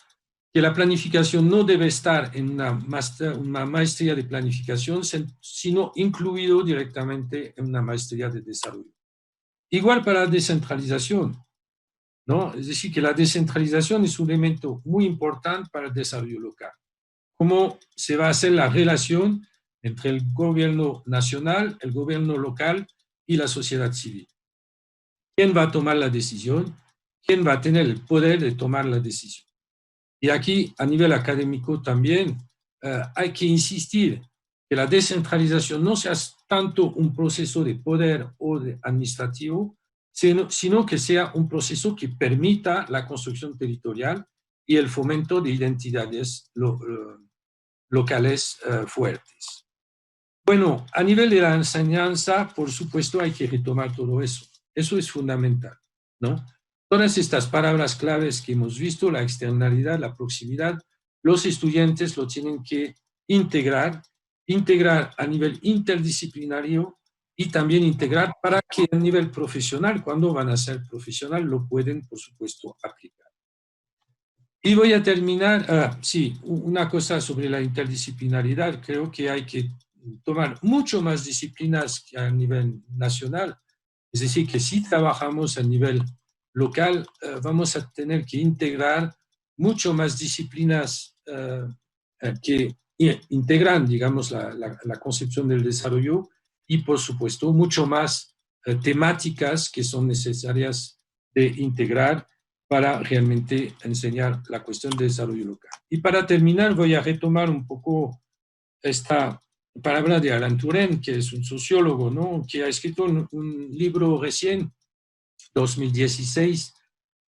que la planificación no debe estar en una maestría de planificación, sino incluido directamente en una maestría de desarrollo. Igual para la descentralización, ¿no? Es decir, que la descentralización es un elemento muy importante para el desarrollo local. ¿Cómo se va a hacer la relación entre el gobierno nacional, el gobierno local y la sociedad civil? ¿Quién va a tomar la decisión? ¿Quién va a tener el poder de tomar la decisión? Y aquí, a nivel académico también, hay que insistir que la descentralización no sea tanto un proceso de poder o de administrativo, sino que sea un proceso que permita la construcción territorial y el fomento de identidades locales fuertes. Bueno, a nivel de la enseñanza, por supuesto, hay que retomar todo eso. Eso es fundamental, ¿no? Todas estas palabras claves que hemos visto, la externalidad, la proximidad, los estudiantes lo tienen que integrar a nivel interdisciplinario y también integrar para que a nivel profesional, cuando van a ser profesional, lo pueden, por supuesto, aplicar. Y voy a terminar, sí, una cosa sobre la interdisciplinaridad. Creo que hay que tomar mucho más disciplinas que a nivel nacional. Es decir, que si trabajamos a nivel local, vamos a tener que integrar mucho más disciplinas que integran, digamos, la concepción del desarrollo y, por supuesto, mucho más temáticas que son necesarias de integrar para realmente enseñar la cuestión del desarrollo local. Y para terminar, voy a retomar un poco esta palabra de Alan Turing, que es un sociólogo, ¿no?, que ha escrito un libro recién, 2016,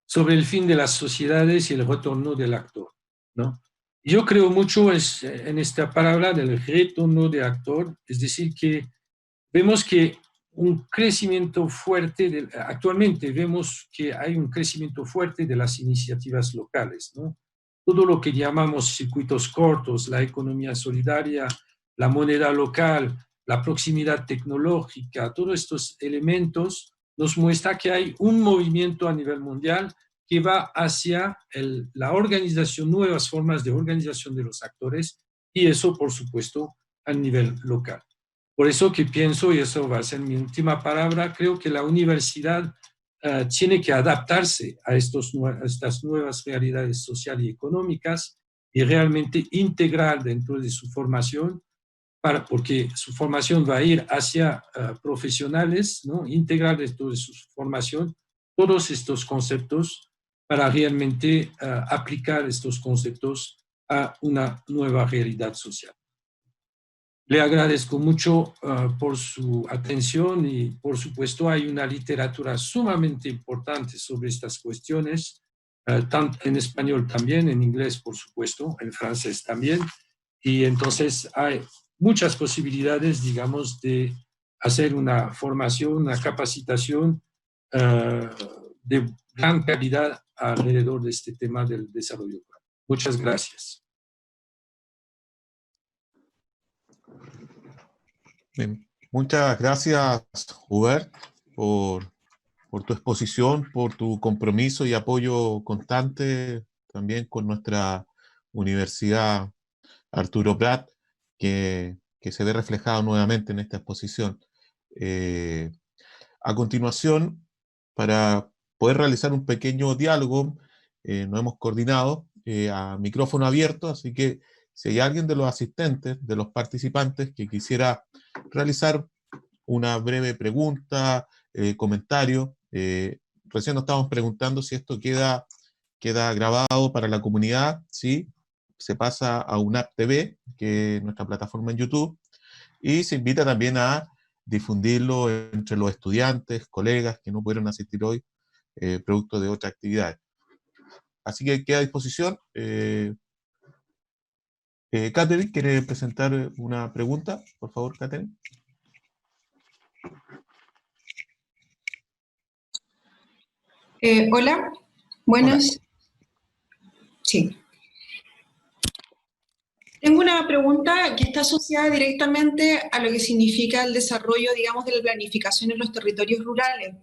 sobre el fin de las sociedades y el retorno del actor, ¿no? Yo creo mucho en esta palabra del retorno del actor, es decir, que vemos que un crecimiento fuerte, actualmente vemos que hay un crecimiento fuerte de las iniciativas locales, ¿no? Todo lo que llamamos circuitos cortos, la economía solidaria, la moneda local, la proximidad tecnológica, todos estos elementos nos muestra que hay un movimiento a nivel mundial que va hacia la organización, nuevas formas de organización de los actores, y eso, por supuesto, a nivel local. Por eso que pienso, y eso va a ser mi última palabra, creo que la universidad tiene que adaptarse a estas nuevas realidades sociales y económicas y realmente integrar dentro de su formación, porque su formación va a ir hacia profesionales, ¿no? Integrar dentro de su formación todos estos conceptos para realmente aplicar estos conceptos a una nueva realidad social. Le agradezco mucho por su atención y, por supuesto, hay una literatura sumamente importante sobre estas cuestiones, tanto en español también, en inglés, por supuesto, en francés también, y entonces hay muchas posibilidades, digamos, de hacer una formación, una capacitación de gran calidad alrededor de este tema del desarrollo local. Muchas gracias. Bien. Muchas gracias, Hubert, por tu exposición, por tu compromiso y apoyo constante también con nuestra Universidad Arturo Prat, que se ve reflejado nuevamente en esta exposición. A continuación, para poder realizar un pequeño diálogo, nos hemos coordinado a micrófono abierto, así que si hay alguien de los asistentes, de los participantes, que quisiera realizar una breve pregunta, comentario, recién nos estábamos preguntando si esto queda grabado para la comunidad, ¿sí? Se pasa a UNAP TV, que es nuestra plataforma en YouTube, y se invita también a difundirlo entre los estudiantes, colegas que no pudieron asistir hoy, producto de otras actividades. Así que queda a disposición. Catherine, ¿quiere presentar una pregunta? Por favor, Catherine. Hola, buenas. Hola. Sí. Tengo una pregunta que está asociada directamente a lo que significa el desarrollo, digamos, de la planificación en los territorios rurales,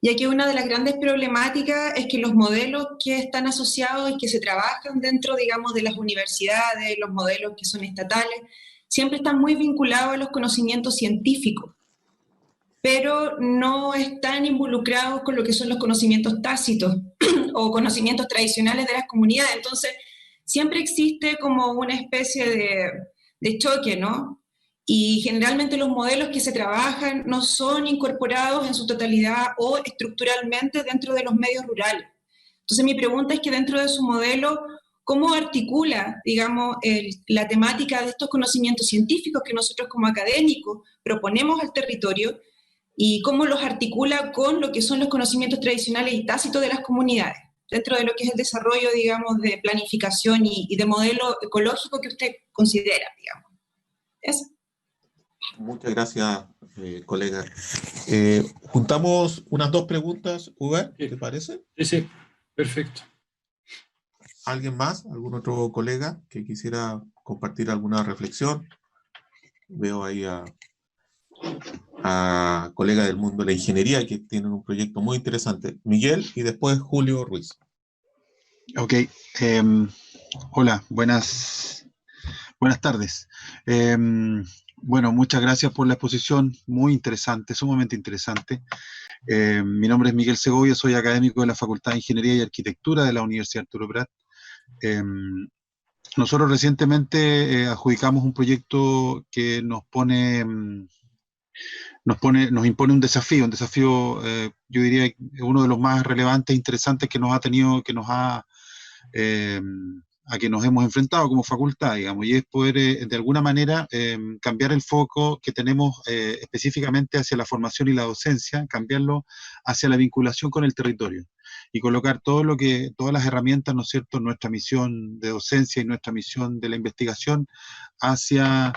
ya que una de las grandes problemáticas es que los modelos que están asociados y que se trabajan dentro, digamos, de las universidades, los modelos que son estatales, siempre están muy vinculados a los conocimientos científicos, pero no están involucrados con lo que son los conocimientos tácitos o conocimientos tradicionales de las comunidades. Entonces, siempre existe como una especie de choque, ¿no? Y generalmente los modelos que se trabajan no son incorporados en su totalidad o estructuralmente dentro de los medios rurales. Entonces, mi pregunta es que dentro de su modelo, ¿cómo articula, digamos, la temática de estos conocimientos científicos que nosotros como académicos proponemos al territorio, y cómo los articula con lo que son los conocimientos tradicionales y tácitos de las comunidades, dentro de lo que es el desarrollo, digamos, de planificación y de modelo ecológico que usted considera, digamos? ¿Eso? Muchas gracias, colega. Juntamos unas dos preguntas, Uber, ¿te parece? Sí, sí, perfecto. ¿Alguien más? ¿Algún otro colega que quisiera compartir alguna reflexión? Veo ahí a colegas del mundo de la ingeniería que tienen un proyecto muy interesante. Miguel y después Julio Ruiz. Ok, hola, buenas tardes. Bueno, muchas gracias por la exposición, muy interesante, sumamente interesante. Mi nombre es Miguel Segovia, soy académico de la Facultad de Ingeniería y Arquitectura de la Universidad Arturo Prat. Nosotros recientemente adjudicamos un proyecto que nos impone un desafío, yo diría, uno de los más relevantes e interesantes que nos ha tenido, a que nos hemos enfrentado como facultad, digamos, y es poder, de alguna manera, cambiar el foco que tenemos específicamente hacia la formación y la docencia, cambiarlo hacia la vinculación con el territorio y colocar todas las herramientas, ¿no es cierto?, nuestra misión de docencia y nuestra misión de la investigación hacia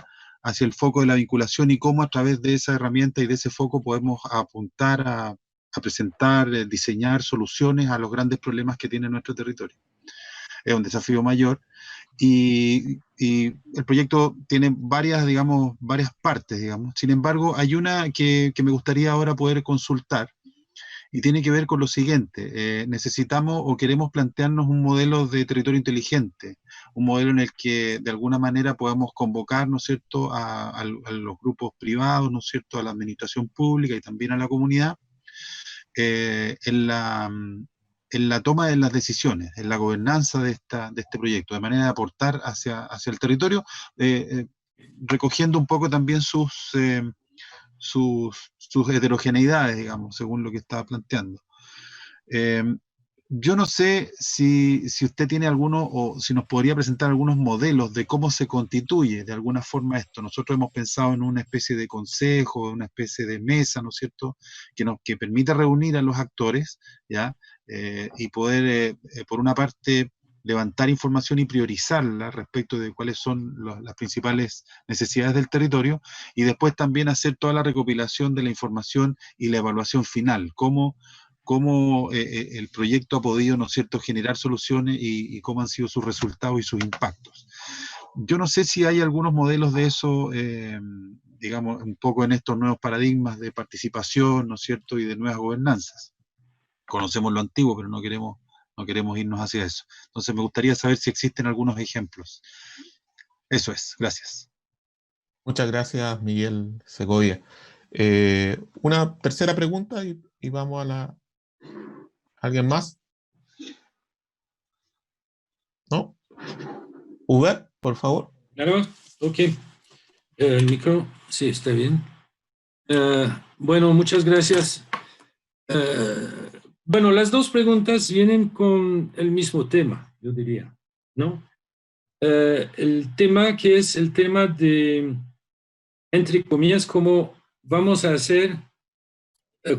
el foco de la vinculación y cómo a través de esa herramienta y de ese foco podemos apuntar a presentar, diseñar soluciones a los grandes problemas que tiene nuestro territorio. Es un desafío mayor y el proyecto tiene varias partes, digamos. Sin embargo, hay una que me gustaría ahora poder consultar y tiene que ver con lo siguiente. Necesitamos o queremos plantearnos un modelo de territorio inteligente, un modelo en el que de alguna manera podamos convocar, ¿no es cierto?, a los grupos privados, ¿no es cierto?, a la administración pública y también a la comunidad, en la toma de las decisiones, en la gobernanza de este proyecto, de manera de aportar hacia el territorio, recogiendo un poco también sus heterogeneidades, digamos, según lo que estaba planteando. Yo no sé si usted tiene alguno o si nos podría presentar algunos modelos de cómo se constituye de alguna forma esto. Nosotros hemos pensado en una especie de consejo, una especie de mesa, ¿no es cierto?, que permita reunir a los actores, ¿ya? Y poder, por una parte, levantar información y priorizarla respecto de cuáles son las principales necesidades del territorio, y después también hacer toda la recopilación de la información y la evaluación final, cómo el proyecto ha podido, ¿no es cierto?, generar soluciones y cómo han sido sus resultados y sus impactos. Yo no sé si hay algunos modelos de eso, digamos, un poco en estos nuevos paradigmas de participación, ¿no es cierto?, y de nuevas gobernanzas. Conocemos lo antiguo, pero no queremos irnos hacia eso. Entonces me gustaría saber si existen algunos ejemplos. Eso es, gracias. Muchas gracias, Miguel Segovia. Una tercera pregunta y vamos a ¿Alguien más? ¿No? Uber, por favor. Claro, ok. El micro, sí, está bien. Bueno, muchas gracias. Bueno, las dos preguntas vienen con el mismo tema, yo diría, ¿no? El tema que es el tema de, entre comillas, cómo vamos a hacer,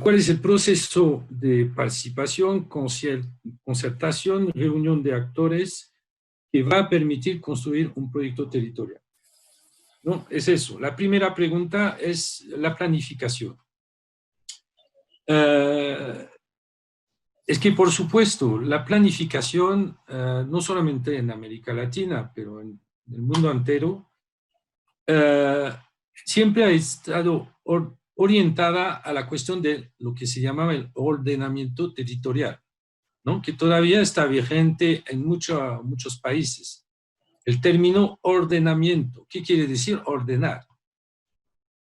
cuál es el proceso de participación, concertación, reunión de actores que va a permitir construir un proyecto territorial. ¿No? Es eso. La primera pregunta es la planificación. Es que, por supuesto, la planificación, no solamente en América Latina, pero en el mundo entero, siempre ha estado orientada a la cuestión de lo que se llamaba el ordenamiento territorial, ¿no? Que todavía está vigente en muchos países. El término ordenamiento, ¿qué quiere decir ordenar?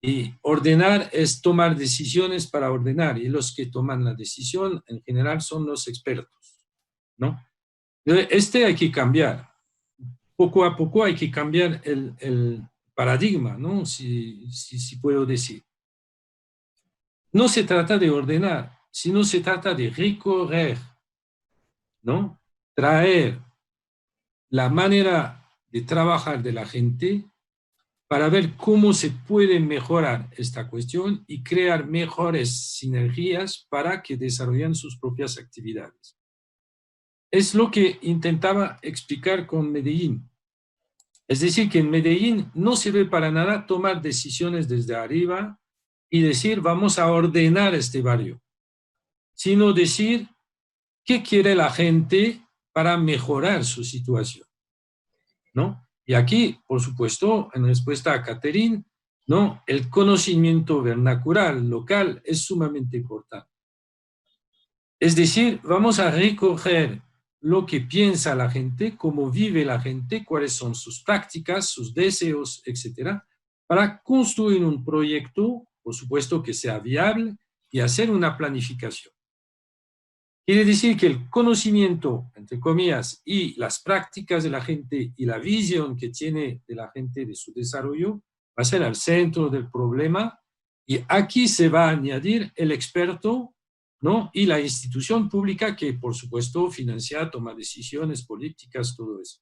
Y ordenar es tomar decisiones para ordenar, y los que toman la decisión en general son los expertos, ¿no? Hay que cambiar. Poco a poco hay que cambiar el paradigma, ¿no? Si puedo decir. No se trata de ordenar, sino se trata de recorrer, ¿no? Traer la manera de trabajar de la gente para ver cómo se puede mejorar esta cuestión y crear mejores sinergias para que desarrollen sus propias actividades. Es lo que intentaba explicar con Medellín. Es decir, que en Medellín no sirve para nada tomar decisiones desde arriba y decir, vamos a ordenar este barrio, sino decir qué quiere la gente para mejorar su situación, ¿no? Y aquí, por supuesto, en respuesta a Catherine, ¿no? El conocimiento vernacular, local, es sumamente importante. Es decir, vamos a recoger lo que piensa la gente, cómo vive la gente, cuáles son sus prácticas, sus deseos, etcétera, para construir un proyecto, por supuesto, que sea viable y hacer una planificación. Quiere decir que el conocimiento, entre comillas, y las prácticas de la gente y la visión que tiene de la gente de su desarrollo va a ser al centro del problema, y aquí se va a añadir el experto, ¿no? Y la institución pública que, por supuesto, financia, toma decisiones políticas, todo eso.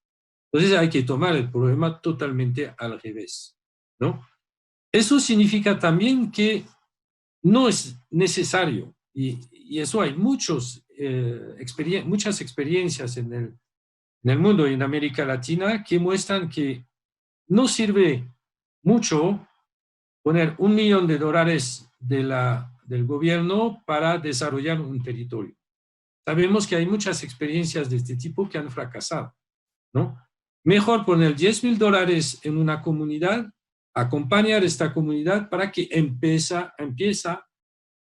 Entonces hay que tomar el problema totalmente al revés, ¿no? Eso significa también que no es necesario, y eso hay muchas experiencias en el mundo y en América Latina que muestran que no sirve mucho poner $1 millón del gobierno para desarrollar un territorio. Sabemos que hay muchas experiencias de este tipo que han fracasado, ¿no? Mejor poner $10,000 en una comunidad, acompañar esta comunidad para que empieza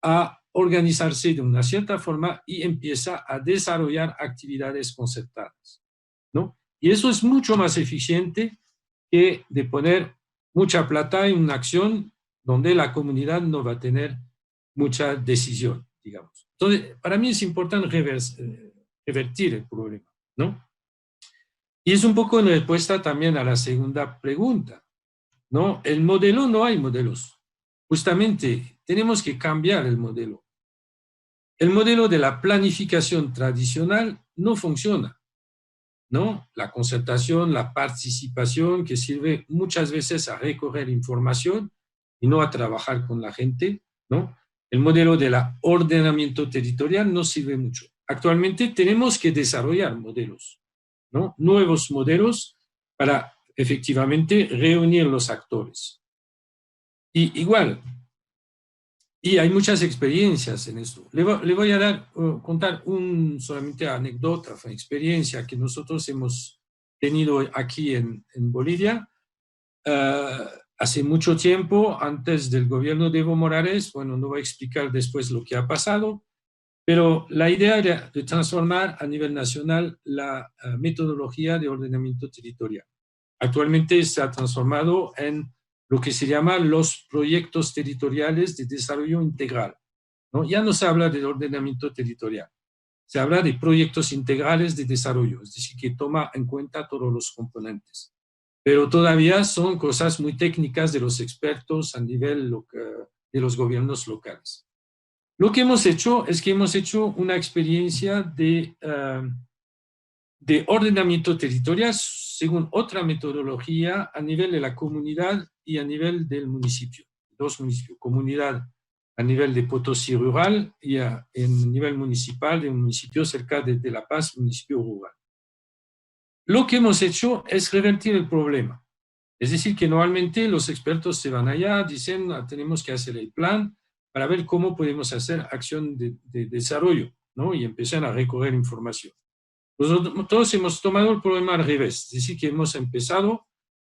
a organizarse de una cierta forma y empieza a desarrollar actividades concertadas, ¿no? Y eso es mucho más eficiente que de poner mucha plata en una acción donde la comunidad no va a tener mucha decisión, digamos. Entonces, para mí es importante revertir el problema, ¿no? Y es un poco en respuesta también a la segunda pregunta, ¿no? El modelo, no hay modelos. Justamente, tenemos que cambiar el modelo. El modelo de la planificación tradicional no funciona, ¿no? La concertación, la participación, que sirve muchas veces a recoger información y no a trabajar con la gente, ¿no? El modelo del ordenamiento territorial no sirve mucho. Actualmente tenemos que desarrollar modelos, ¿no? Nuevos modelos para efectivamente reunir los actores. Y igual, y hay muchas experiencias en esto. Le voy a contar solamente anécdota, experiencia que nosotros hemos tenido aquí en Bolivia. Hace mucho tiempo, antes del gobierno de Evo Morales, bueno, no voy a explicar después lo que ha pasado, pero la idea era de transformar a nivel nacional la metodología de ordenamiento territorial. Actualmente se ha transformado en lo que se llama los proyectos territoriales de desarrollo integral, ¿no? Ya no se habla de ordenamiento territorial, se habla de proyectos integrales de desarrollo, es decir, que toma en cuenta todos los componentes. Pero todavía son cosas muy técnicas de los expertos a nivel de los gobiernos locales. Lo que hemos hecho es que hemos hecho una experiencia de ordenamiento territorial según otra metodología a nivel de la comunidad y a nivel del municipio. Dos municipios, comunidad a nivel de Potosí rural y en nivel municipal de un municipio cerca de La Paz, municipio rural. Lo que hemos hecho es revertir el problema. Es decir, que normalmente los expertos se van allá, dicen, tenemos que hacer el plan para ver cómo podemos hacer acción de desarrollo, ¿no? Y empiezan a recoger información. Nosotros hemos tomado el problema al revés, es decir, que hemos empezado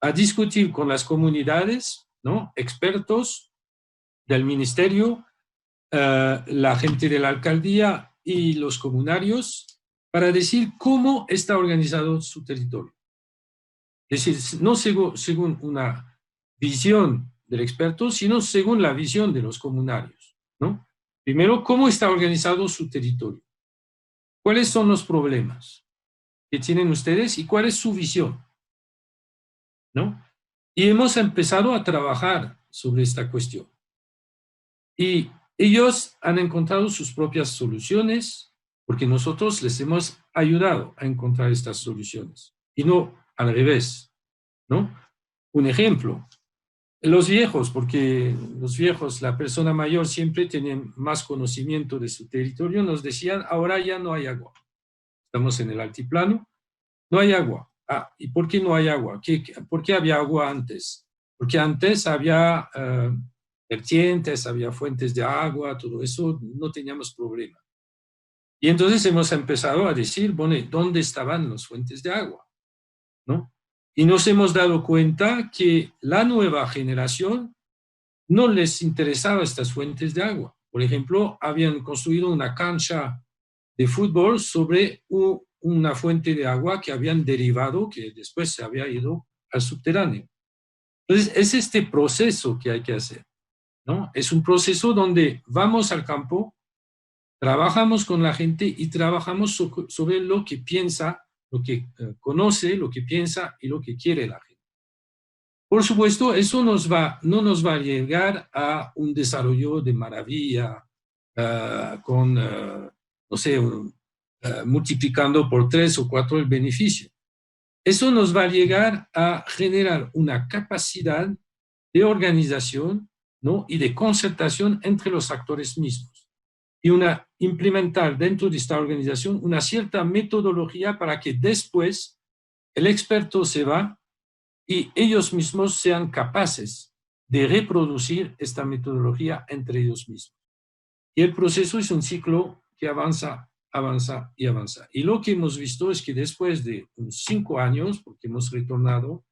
a discutir con las comunidades, ¿no? Expertos del ministerio, la gente de la alcaldía y los comunarios, para decir cómo está organizado su territorio. Es decir, no según una visión del experto, sino según la visión de los comunarios, ¿no? Primero, cómo está organizado su territorio. ¿Cuáles son los problemas que tienen ustedes y cuál es su visión? ¿No? Y hemos empezado a trabajar sobre esta cuestión. Y ellos han encontrado sus propias soluciones porque nosotros les hemos ayudado a encontrar estas soluciones y no al revés, ¿no? Un ejemplo, los viejos, porque los viejos, la persona mayor siempre tienen más conocimiento de su territorio, nos decían, ahora ya no hay agua. Estamos en el altiplano, no hay agua. ¿y por qué no hay agua? ¿Por qué había agua antes? Porque antes había vertientes, había fuentes de agua, todo eso, no teníamos problema. Y entonces hemos empezado a decir, bueno, ¿dónde estaban las fuentes de agua? ¿No? Y nos hemos dado cuenta que la nueva generación no les interesaba estas fuentes de agua. Por ejemplo, habían construido una cancha de fútbol sobre una fuente de agua que habían derivado, que después se había ido al subterráneo. Entonces, es este proceso que hay que hacer, ¿no? Es un proceso donde vamos al campo, trabajamos con la gente y trabajamos sobre lo que piensa, lo que conoce, lo que piensa y lo que quiere la gente. Por supuesto, eso no nos va a llegar a un desarrollo de maravilla con, no sé, multiplicando por 3 o 4 el beneficio. Eso nos va a llegar a generar una capacidad de organización, ¿no? Y de concertación entre los actores mismos. Y implementar dentro de esta organización una cierta metodología para que después el experto se va y ellos mismos sean capaces de reproducir esta metodología entre ellos mismos. Y el proceso es un ciclo que avanza, avanza y avanza. Y lo que hemos visto es que después de unos 5 años, porque hemos retornado,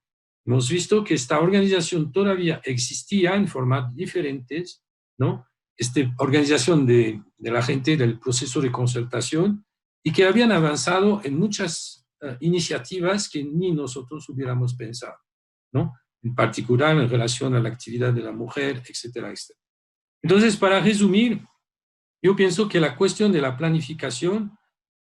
hemos visto que esta organización todavía existía en formas diferentes, ¿no? Esta organización de la gente del proceso de concertación y que habían avanzado en muchas iniciativas que ni nosotros hubiéramos pensado, ¿no? En particular en relación a la actividad de la mujer, etcétera, etcétera. Entonces, para resumir, yo pienso que la cuestión de la planificación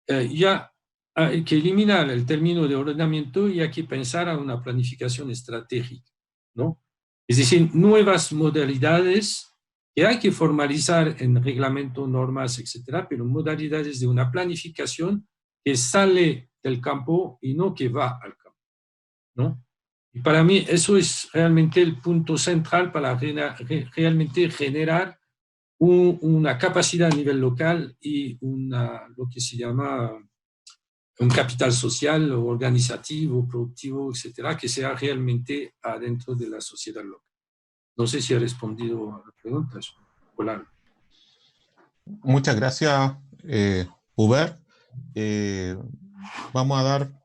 ya hay que eliminar el término de ordenamiento y hay que pensar a una planificación estratégica, ¿no? Es decir, nuevas modalidades que hay que formalizar en reglamento, normas, etcétera, pero modalidades de una planificación que sale del campo y no que va al campo, ¿no? Y para mí eso es realmente el punto central para realmente generar una capacidad a nivel local y lo que se llama un capital social o organizativo, productivo, etcétera, que sea realmente adentro de la sociedad local. No sé si he respondido a la pregunta. Hola. Muchas gracias, Hubert. Vamos a dar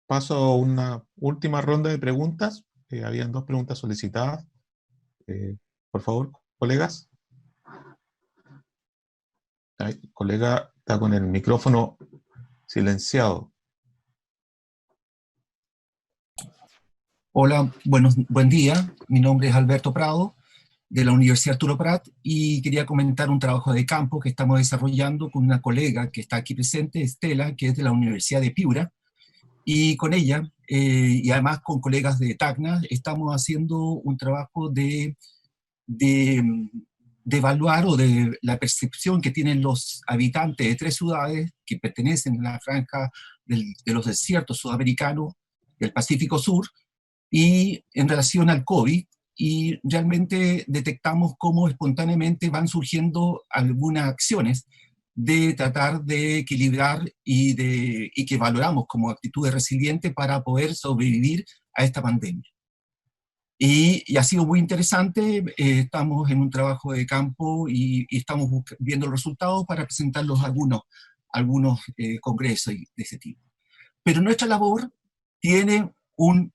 paso a una última ronda de preguntas. Habían 2 preguntas solicitadas. Por favor, colegas. El colega está con el micrófono silenciado. Hola, buen día. Mi nombre es Alberto Prado, de la Universidad Arturo Prat, y quería comentar un trabajo de campo que estamos desarrollando con una colega que está aquí presente, Estela, que es de la Universidad de Piura, y con ella, y además con colegas de Tacna, estamos haciendo un trabajo de evaluar o de la percepción que tienen los habitantes de 3 ciudades que pertenecen a la franja de los desiertos sudamericanos del Pacífico Sur, y en relación al COVID, y realmente detectamos cómo espontáneamente van surgiendo algunas acciones de tratar de equilibrar y que valoramos como actitudes resilientes para poder sobrevivir a esta pandemia. Y ha sido muy interesante, estamos en un trabajo de campo y estamos viendo los resultados para presentarlos a algunos congresos de ese tipo. Pero nuestra labor tiene un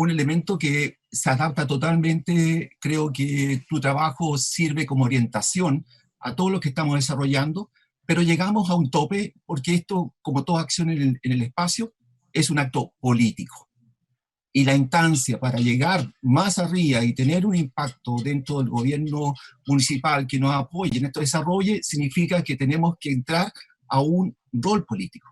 elemento que se adapta totalmente. Creo que tu trabajo sirve como orientación a todo lo que estamos desarrollando, pero llegamos a un tope porque esto, como toda acción en el espacio, es un acto político. Y la instancia para llegar más arriba y tener un impacto dentro del gobierno municipal que nos apoye en este desarrollo significa que tenemos que entrar a un rol político.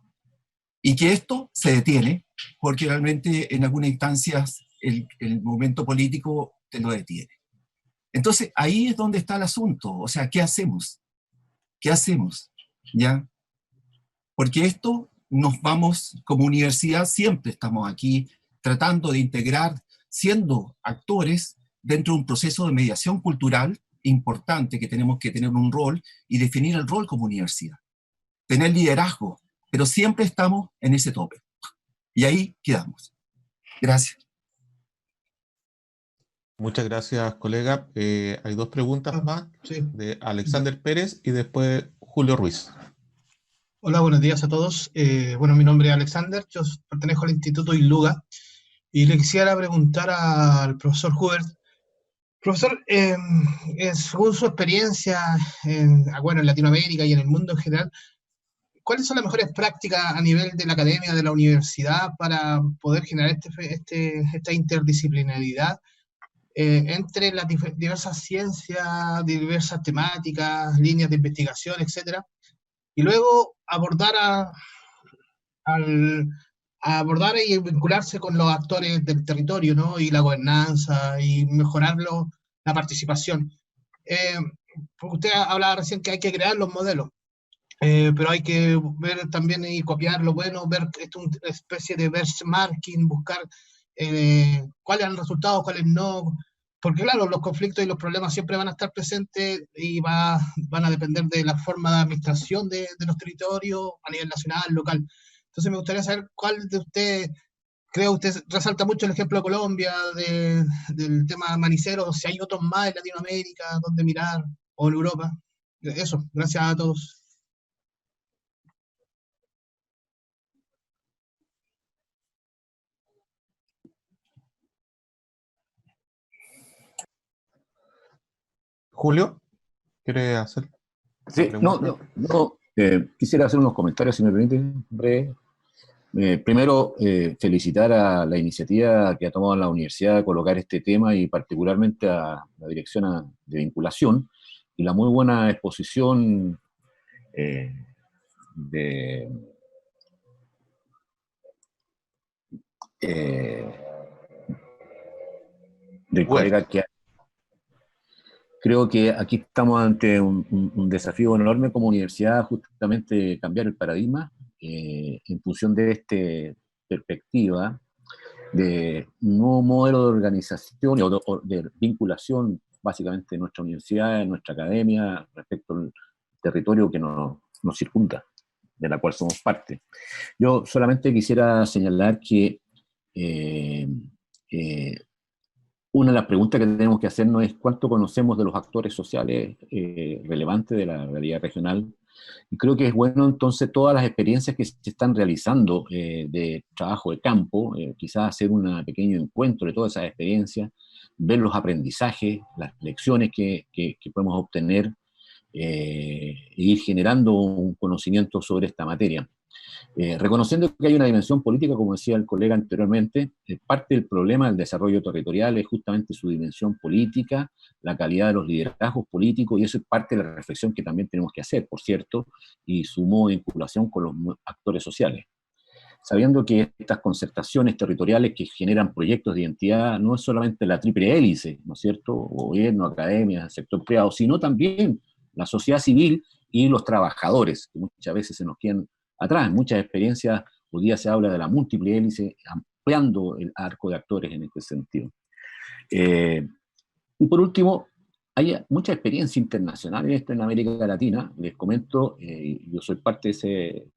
Y que esto se detiene, porque realmente en algunas instancias el momento político te lo detiene. Entonces, ahí es donde está el asunto. O sea, ¿qué hacemos? ¿Qué hacemos? ¿Ya? Porque esto nos vamos, como universidad, siempre estamos aquí tratando de integrar, siendo actores dentro de un proceso de mediación cultural importante, que tenemos que tener un rol y definir el rol como universidad. Tener liderazgo, pero siempre estamos en ese tope. Y ahí quedamos. Gracias. Muchas gracias, colega. Hay dos preguntas más, Sí. de Alexander Pérez y después Julio Ruiz. Hola, buenos días a todos. Bueno, mi nombre es Alexander, yo pertenezco al Instituto ILUGA y le quisiera preguntar al profesor Hubert. Profesor, según su experiencia bueno, en Latinoamérica y en el mundo en general, ¿cuáles son las mejores prácticas a nivel de la academia, de la universidad, para poder generar esta interdisciplinaridad entre las diversas ciencias, diversas temáticas, líneas de investigación, etcétera? Y luego a abordar y vincularse con los actores del territorio, ¿no? Y la gobernanza y mejorar la participación. Usted hablaba recién que hay que crear los modelos, pero hay que ver también y copiar lo bueno, ver esto, una especie de benchmarking, buscar cuáles eran los resultados, cuáles no, porque claro, los conflictos y los problemas siempre van a estar presentes y van a depender de la forma de administración de los territorios a nivel nacional, local. Entonces me gustaría saber cuál de usted, creo que usted resalta mucho el ejemplo de Colombia, del tema manicero, si hay otros más en Latinoamérica donde mirar, o en Europa. Eso, gracias a todos. Julio, ¿quiere hacer Sí, la no, pregunta? quisiera hacer unos comentarios, si me permiten, breve. Primero, felicitar a la iniciativa que ha tomado la universidad de colocar este tema y particularmente a la dirección de vinculación y la muy buena exposición eh, de, eh, del colega que creo que aquí estamos ante un desafío enorme como universidad, justamente cambiar el paradigma en función de esta perspectiva de un nuevo modelo de organización o de vinculación básicamente de nuestra universidad, de nuestra academia, respecto al territorio que nos circunda, de la cual somos parte. Yo solamente quisiera señalar que una de las preguntas que tenemos que hacernos es cuánto conocemos de los actores sociales relevantes de la realidad regional. Y creo que es bueno entonces todas las experiencias que se están realizando de trabajo de campo, quizás hacer un pequeño encuentro de todas esas experiencias, ver los aprendizajes, las lecciones que podemos obtener e ir generando un conocimiento sobre esta materia. Reconociendo que hay una dimensión política, como decía el colega anteriormente, parte del problema del desarrollo territorial es justamente su dimensión política, la calidad de los liderazgos políticos, y eso es parte de la reflexión que también tenemos que hacer, por cierto, y su modo de vinculación con los actores sociales. Sabiendo que estas concertaciones territoriales que generan proyectos de identidad no es solamente la triple hélice, ¿no es cierto?, gobierno, academia, sector privado, sino también la sociedad civil y los trabajadores, que muchas veces se nos quedan atrás. En muchas experiencias hoy día se habla de la múltiple hélice, ampliando el arco de actores en este sentido. Y por último, hay mucha experiencia internacional en esto en América Latina. Les comento, yo soy parte de ese,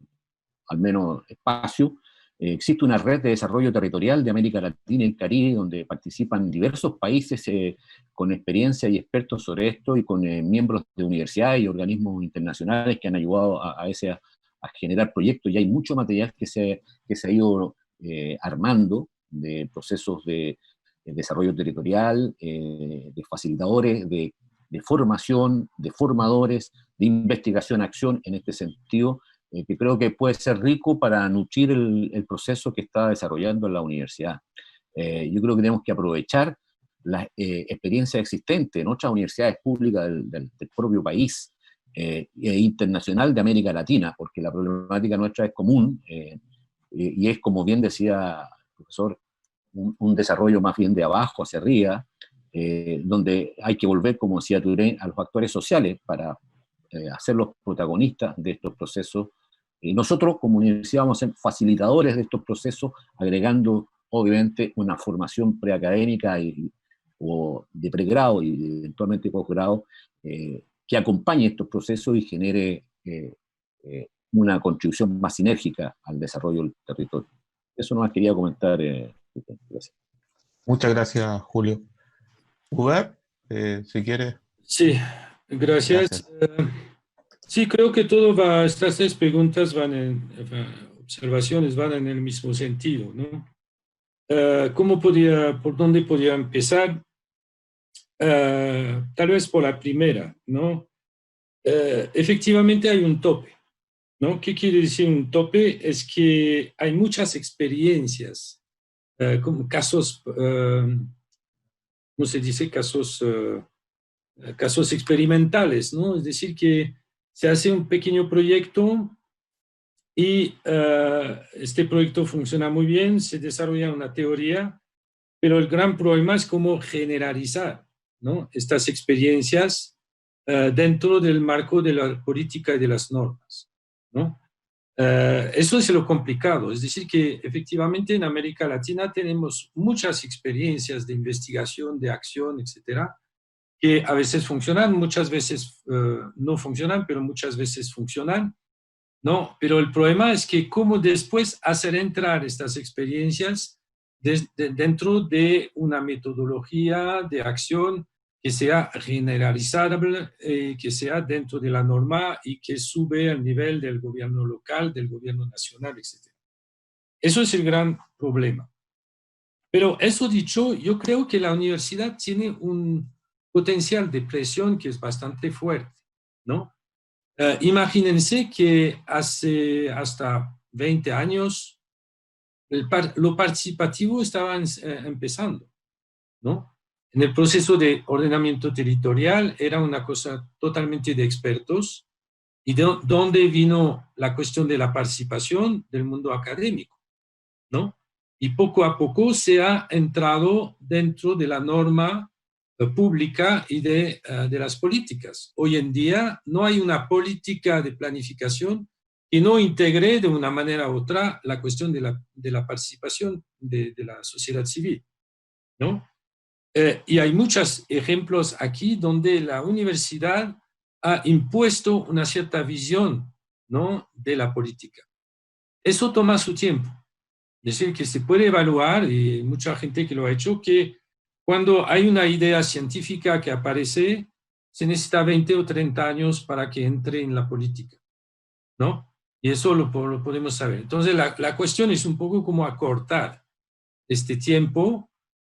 al menos, espacio. Existe una red de desarrollo territorial de América Latina y el Caribe, donde participan diversos países con experiencia y expertos sobre esto, y con miembros de universidades y organismos internacionales que han ayudado a generar proyectos, y hay mucho material que se ha ido armando de procesos de desarrollo territorial, de facilitadores, de formación, de formadores, de investigación, acción en este sentido, que creo que puede ser rico para nutrir el proceso que está desarrollando la universidad. Yo creo que tenemos que aprovechar la experiencia existente en otras universidades públicas del propio país, e internacional de América Latina, porque la problemática nuestra es común, y es, como bien decía el profesor, un desarrollo más bien de abajo hacia arriba, donde hay que volver, como decía Touré, a los actores sociales para hacerlos protagonistas de estos procesos. Y nosotros, como universidad, vamos a ser facilitadores de estos procesos, agregando, obviamente, una formación preacadémica o de pregrado y eventualmente posgrado, que acompañe estos procesos y genere una contribución más sinérgica al desarrollo del territorio. Eso no más quería comentar. Gracias. Muchas gracias, Julio. Hubert, si quieres. Sí, gracias. Sí, creo que estas tres preguntas observaciones van en el mismo sentido, ¿no? ¿Por dónde podría empezar? Tal vez por la primera, ¿no? Efectivamente hay un tope, ¿no? ¿Qué quiere decir un tope? Es que hay muchas experiencias, como casos, ¿cómo se dice? Casos experimentales, ¿no? Es decir, que se hace un pequeño proyecto y este proyecto funciona muy bien, se desarrolla una teoría, pero el gran problema es cómo generalizar, ¿no?, estas experiencias dentro del marco de la política y de las normas, ¿no? Eso es lo complicado, es decir, que efectivamente en América Latina tenemos muchas experiencias de investigación, de acción, etcétera, que a veces funcionan, muchas veces no funcionan, pero muchas veces funcionan, ¿no? Pero el problema es que cómo después hacer entrar estas experiencias dentro de una metodología de acción que sea generalizable, que sea dentro de la norma y que sube al nivel del gobierno local, del gobierno nacional, etc. Eso es el gran problema. Pero eso dicho, yo creo que la universidad tiene un potencial de presión que es bastante fuerte, ¿no? Imagínense que hace hasta 20 años lo participativo estaba empezando, ¿no? En el proceso de ordenamiento territorial era una cosa totalmente de expertos y donde vino la cuestión de la participación del mundo académico, ¿no? Y poco a poco se ha entrado dentro de la norma pública y de las políticas. Hoy en día no hay una política de planificación que no integre de una manera u otra la cuestión de la participación de la sociedad civil, ¿no? Y hay muchos ejemplos aquí donde la universidad ha impuesto una cierta visión, ¿no?, de la política. Eso toma su tiempo. Es decir, que se puede evaluar, y hay mucha gente que lo ha hecho, que cuando hay una idea científica que aparece, se necesita 20 o 30 años para que entre en la política, ¿no? Y eso lo podemos saber. Entonces, la cuestión es un poco cómo acortar este tiempo,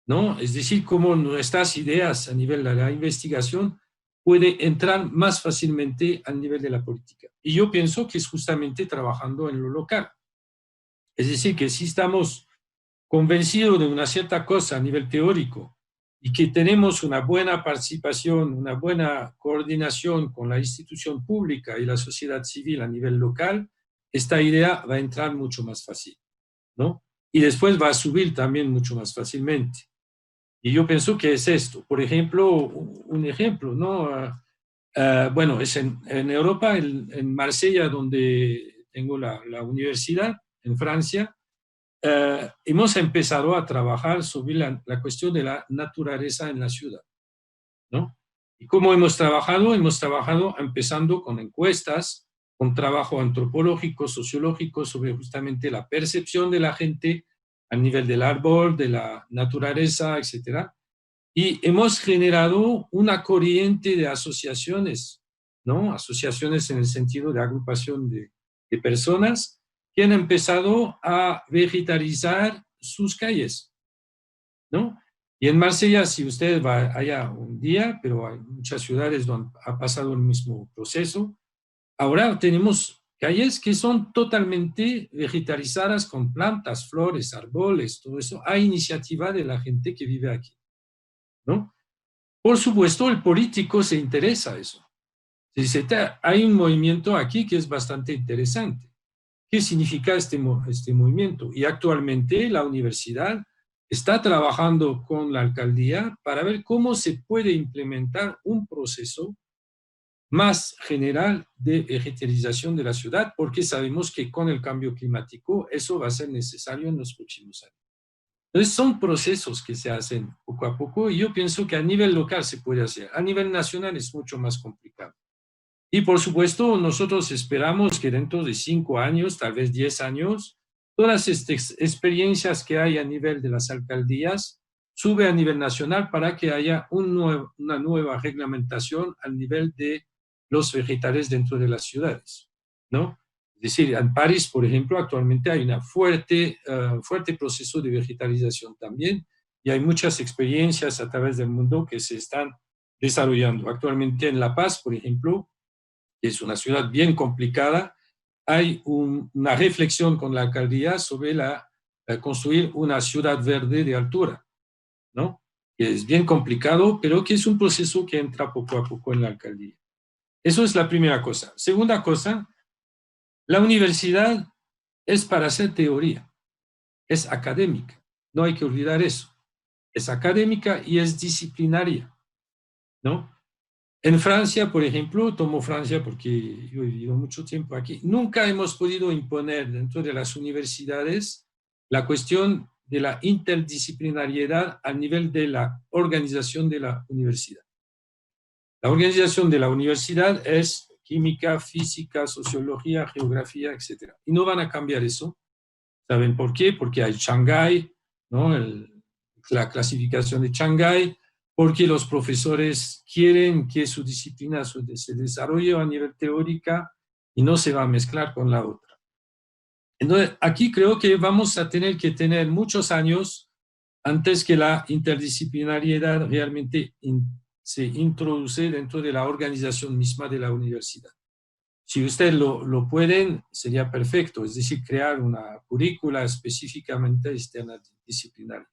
¿no? Es decir, cómo nuestras ideas a nivel de la investigación puede entrar más fácilmente al nivel de la política. Y yo pienso que es justamente trabajando en lo local. Es decir, que si estamos convencidos de una cierta cosa a nivel teórico y que tenemos una buena participación, una buena coordinación con la institución pública y la sociedad civil a nivel local, esta idea va a entrar mucho más fácil, ¿no? Y después va a subir también mucho más fácilmente. Y yo pienso que es esto. Por ejemplo, un ejemplo, ¿no? Bueno, es en Europa, en Marsella, donde tengo la universidad, en Francia, hemos empezado a trabajar sobre la cuestión de la naturaleza en la ciudad, ¿no? ¿Y cómo hemos trabajado? Hemos trabajado empezando con encuestas, con trabajo antropológico, sociológico, sobre justamente la percepción de la gente a nivel del árbol, de la naturaleza, etc. Y hemos generado una corriente de asociaciones, ¿no? Asociaciones en el sentido de agrupación de personas que han empezado a vegetalizar sus calles, ¿no? Y en Marsella, si usted va allá un día, pero hay muchas ciudades donde ha pasado el mismo proceso, ahora tenemos calles que son totalmente vegetalizadas con plantas, flores, árboles, todo eso, a iniciativa de la gente que vive aquí, ¿no? Por supuesto, el político se interesa a eso. Hay un movimiento aquí que es bastante interesante. ¿Qué significa este movimiento? Y actualmente la universidad está trabajando con la alcaldía para ver cómo se puede implementar un proceso más general de vegetalización de la ciudad, porque sabemos que con el cambio climático eso va a ser necesario en los próximos años. Entonces son procesos que se hacen poco a poco y yo pienso que a nivel local se puede hacer. A nivel nacional es mucho más complicado. Y por supuesto, nosotros esperamos que dentro de 5 años, tal vez 10 años, todas estas experiencias que hay a nivel de las alcaldías sube a nivel nacional para que haya una nueva reglamentación al nivel de los vegetales dentro de las ciudades, ¿no? Es decir, en París, por ejemplo, actualmente hay un fuerte proceso de vegetalización también, y hay muchas experiencias a través del mundo que se están desarrollando. Actualmente en La Paz, por ejemplo, que es una ciudad bien complicada, hay una reflexión con la alcaldía sobre construir una ciudad verde de altura, ¿no? Que es bien complicado, pero que es un proceso que entra poco a poco en la alcaldía. Eso es la primera cosa. Segunda cosa, la universidad es para hacer teoría, es académica, no hay que olvidar eso. Es académica y es disciplinaria, ¿no? En Francia, por ejemplo, tomo Francia porque yo he vivido mucho tiempo aquí, nunca hemos podido imponer dentro de las universidades la cuestión de la interdisciplinariedad a nivel de la organización de la universidad. La organización de la universidad es química, física, sociología, geografía, etc. Y no van a cambiar eso. ¿Saben por qué? Porque hay Shanghái, ¿no? La clasificación de Shanghái, porque los profesores quieren que su disciplina se desarrolle a nivel teórica y no se va a mezclar con la otra. Entonces, aquí creo que vamos a tener que tener muchos años antes que la interdisciplinariedad realmente se introduce dentro de la organización misma de la universidad. Si ustedes lo pueden, sería perfecto, es decir, crear una currícula específicamente interdisciplinaria.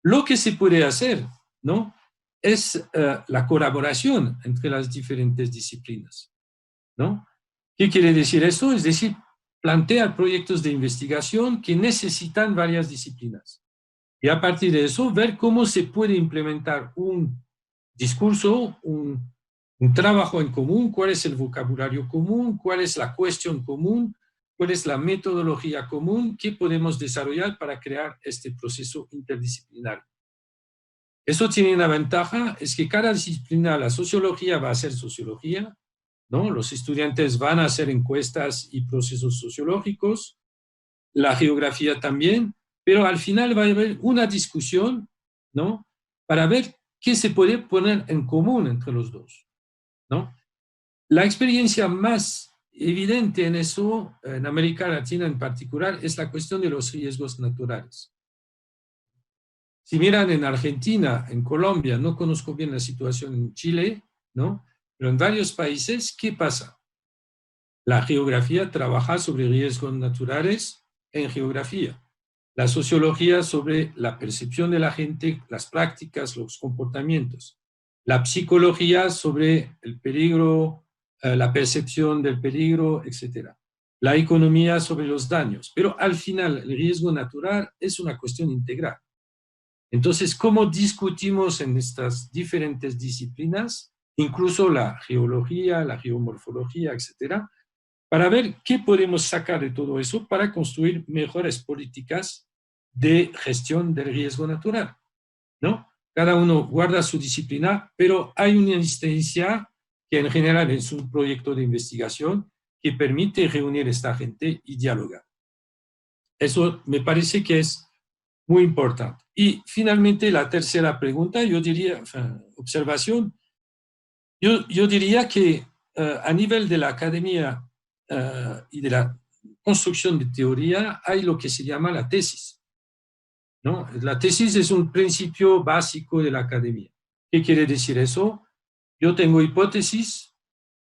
Lo que se puede hacer, ¿no?, es la colaboración entre las diferentes disciplinas, ¿no? ¿Qué quiere decir eso? Es decir, plantear proyectos de investigación que necesitan varias disciplinas. Y a partir de eso, ver cómo se puede implementar un discurso, un trabajo en común, cuál es el vocabulario común, cuál es la cuestión común, cuál es la metodología común que podemos desarrollar para crear este proceso interdisciplinario. Eso tiene una ventaja, es que cada disciplina, la sociología va a ser sociología, ¿no? Los estudiantes van a hacer encuestas y procesos sociológicos, la geografía también, pero al final va a haber una discusión, ¿no?, para ver qué se puede poner en común entre los dos, ¿no? La experiencia más evidente en eso, en América Latina en particular, es la cuestión de los riesgos naturales. Si miran en Argentina, en Colombia, no conozco bien la situación en Chile, ¿no?, pero en varios países, ¿qué pasa? La geografía trabaja sobre riesgos naturales en geografía. La sociología sobre la percepción de la gente, las prácticas, los comportamientos. La psicología sobre el peligro, la percepción del peligro, etc. La economía sobre los daños. Pero al final, el riesgo natural es una cuestión integral. Entonces, ¿cómo discutimos en estas diferentes disciplinas, incluso la geología, la geomorfología, etcétera, para ver qué podemos sacar de todo eso para construir mejores políticas de gestión del riesgo natural, ¿no? Cada uno guarda su disciplina, pero hay una instancia que en general es un proyecto de investigación que permite reunir a esta gente y dialogar. Eso me parece que es muy importante. Y finalmente la tercera pregunta, yo diría, observación, yo diría que a nivel de la academia y de la construcción de teoría hay lo que se llama la tesis, ¿no? La tesis es un principio básico de la academia. ¿Qué quiere decir eso? Yo tengo hipótesis,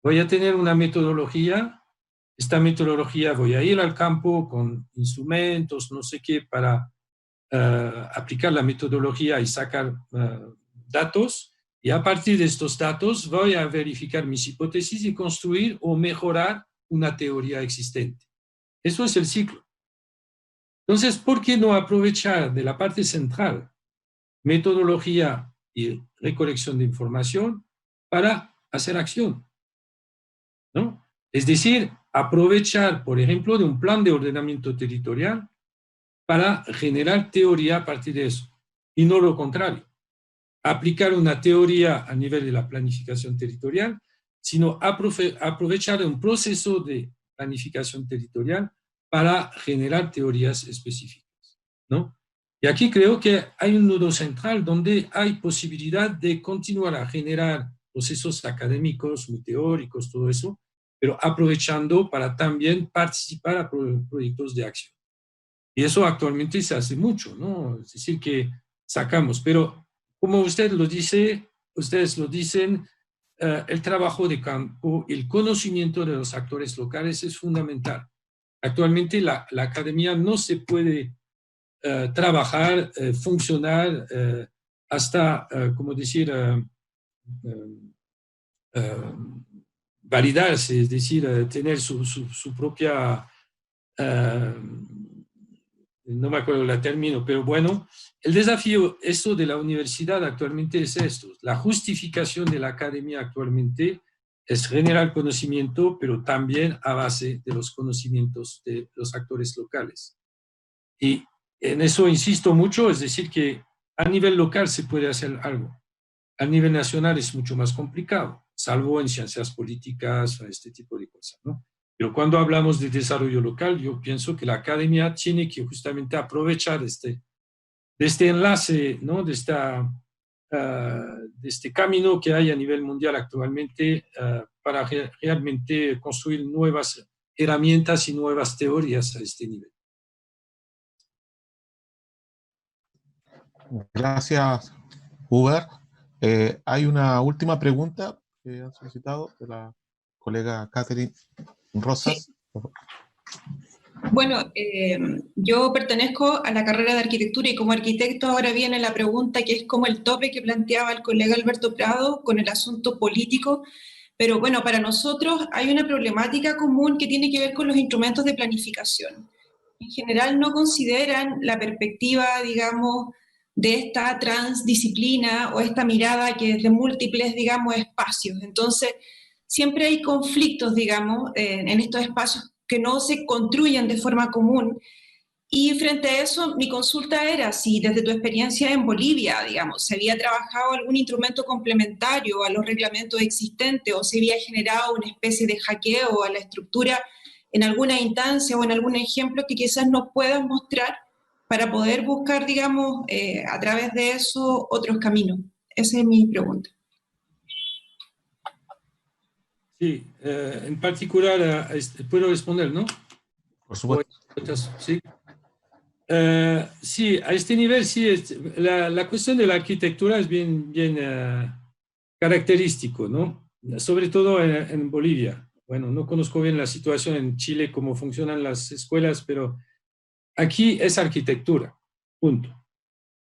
voy a tener una metodología, esta metodología voy a ir al campo con instrumentos, no sé qué, para aplicar la metodología y sacar datos, y a partir de estos datos voy a verificar mis hipótesis y construir o mejorar una teoría existente. Eso es el ciclo. Entonces, ¿por qué no aprovechar de la parte central, metodología y recolección de información, para hacer acción, ¿no? Es decir, aprovechar, por ejemplo, de un plan de ordenamiento territorial para generar teoría a partir de eso, y no lo contrario. Aplicar una teoría a nivel de la planificación territorial, sino aprovechar un proceso de planificación territorial para generar teorías específicas, ¿no? Y aquí creo que hay un nudo central donde hay posibilidad de continuar a generar procesos académicos, muy teóricos, todo eso, pero aprovechando para también participar a proyectos de acción. Y eso actualmente se hace mucho, ¿no? Es decir, que sacamos, pero como ustedes lo dicen, el trabajo de campo, el conocimiento de los actores locales es fundamental. Actualmente la academia no se puede trabajar, funcionar hasta, como decir, validarse, es decir, tener su propia, no me acuerdo el término, pero bueno, el desafío esto de la universidad actualmente es esto, la justificación de la academia actualmente es generar conocimiento, pero también a base de los conocimientos de los actores locales. Y en eso insisto mucho, es decir, que a nivel local se puede hacer algo. A nivel nacional es mucho más complicado, salvo en ciencias políticas, este tipo de cosas, ¿no? Pero cuando hablamos de desarrollo local, yo pienso que la academia tiene que justamente aprovechar de este enlace, ¿no? de este camino que hay a nivel mundial actualmente para realmente construir nuevas herramientas y nuevas teorías a este nivel. Gracias, Hubert. Hay una última pregunta que han solicitado de la colega Catherine Rosas. Sí. Bueno, yo pertenezco a la carrera de arquitectura y como arquitecto ahora viene la pregunta que es como el tope que planteaba el colega Alberto Prado con el asunto político, pero bueno, para nosotros hay una problemática común que tiene que ver con los instrumentos de planificación. En general no consideran la perspectiva, digamos, de esta transdisciplina o esta mirada que es de múltiples, digamos, espacios. Entonces, siempre hay conflictos, digamos, en estos espacios que no se construyen de forma común. Y frente a eso, mi consulta era si desde tu experiencia en Bolivia, digamos, se había trabajado algún instrumento complementario a los reglamentos existentes o se había generado una especie de hackeo a la estructura en alguna instancia o en algún ejemplo que quizás nos puedas mostrar para poder buscar, digamos, a través de eso otros caminos. Esa es mi pregunta. Sí, en particular, puedo responder, ¿no? Por supuesto. Sí. Sí, a este nivel, sí, la cuestión de la arquitectura es bien característico, ¿no? Sobre todo en Bolivia. Bueno, no conozco bien la situación en Chile, cómo funcionan las escuelas, pero aquí es arquitectura, punto,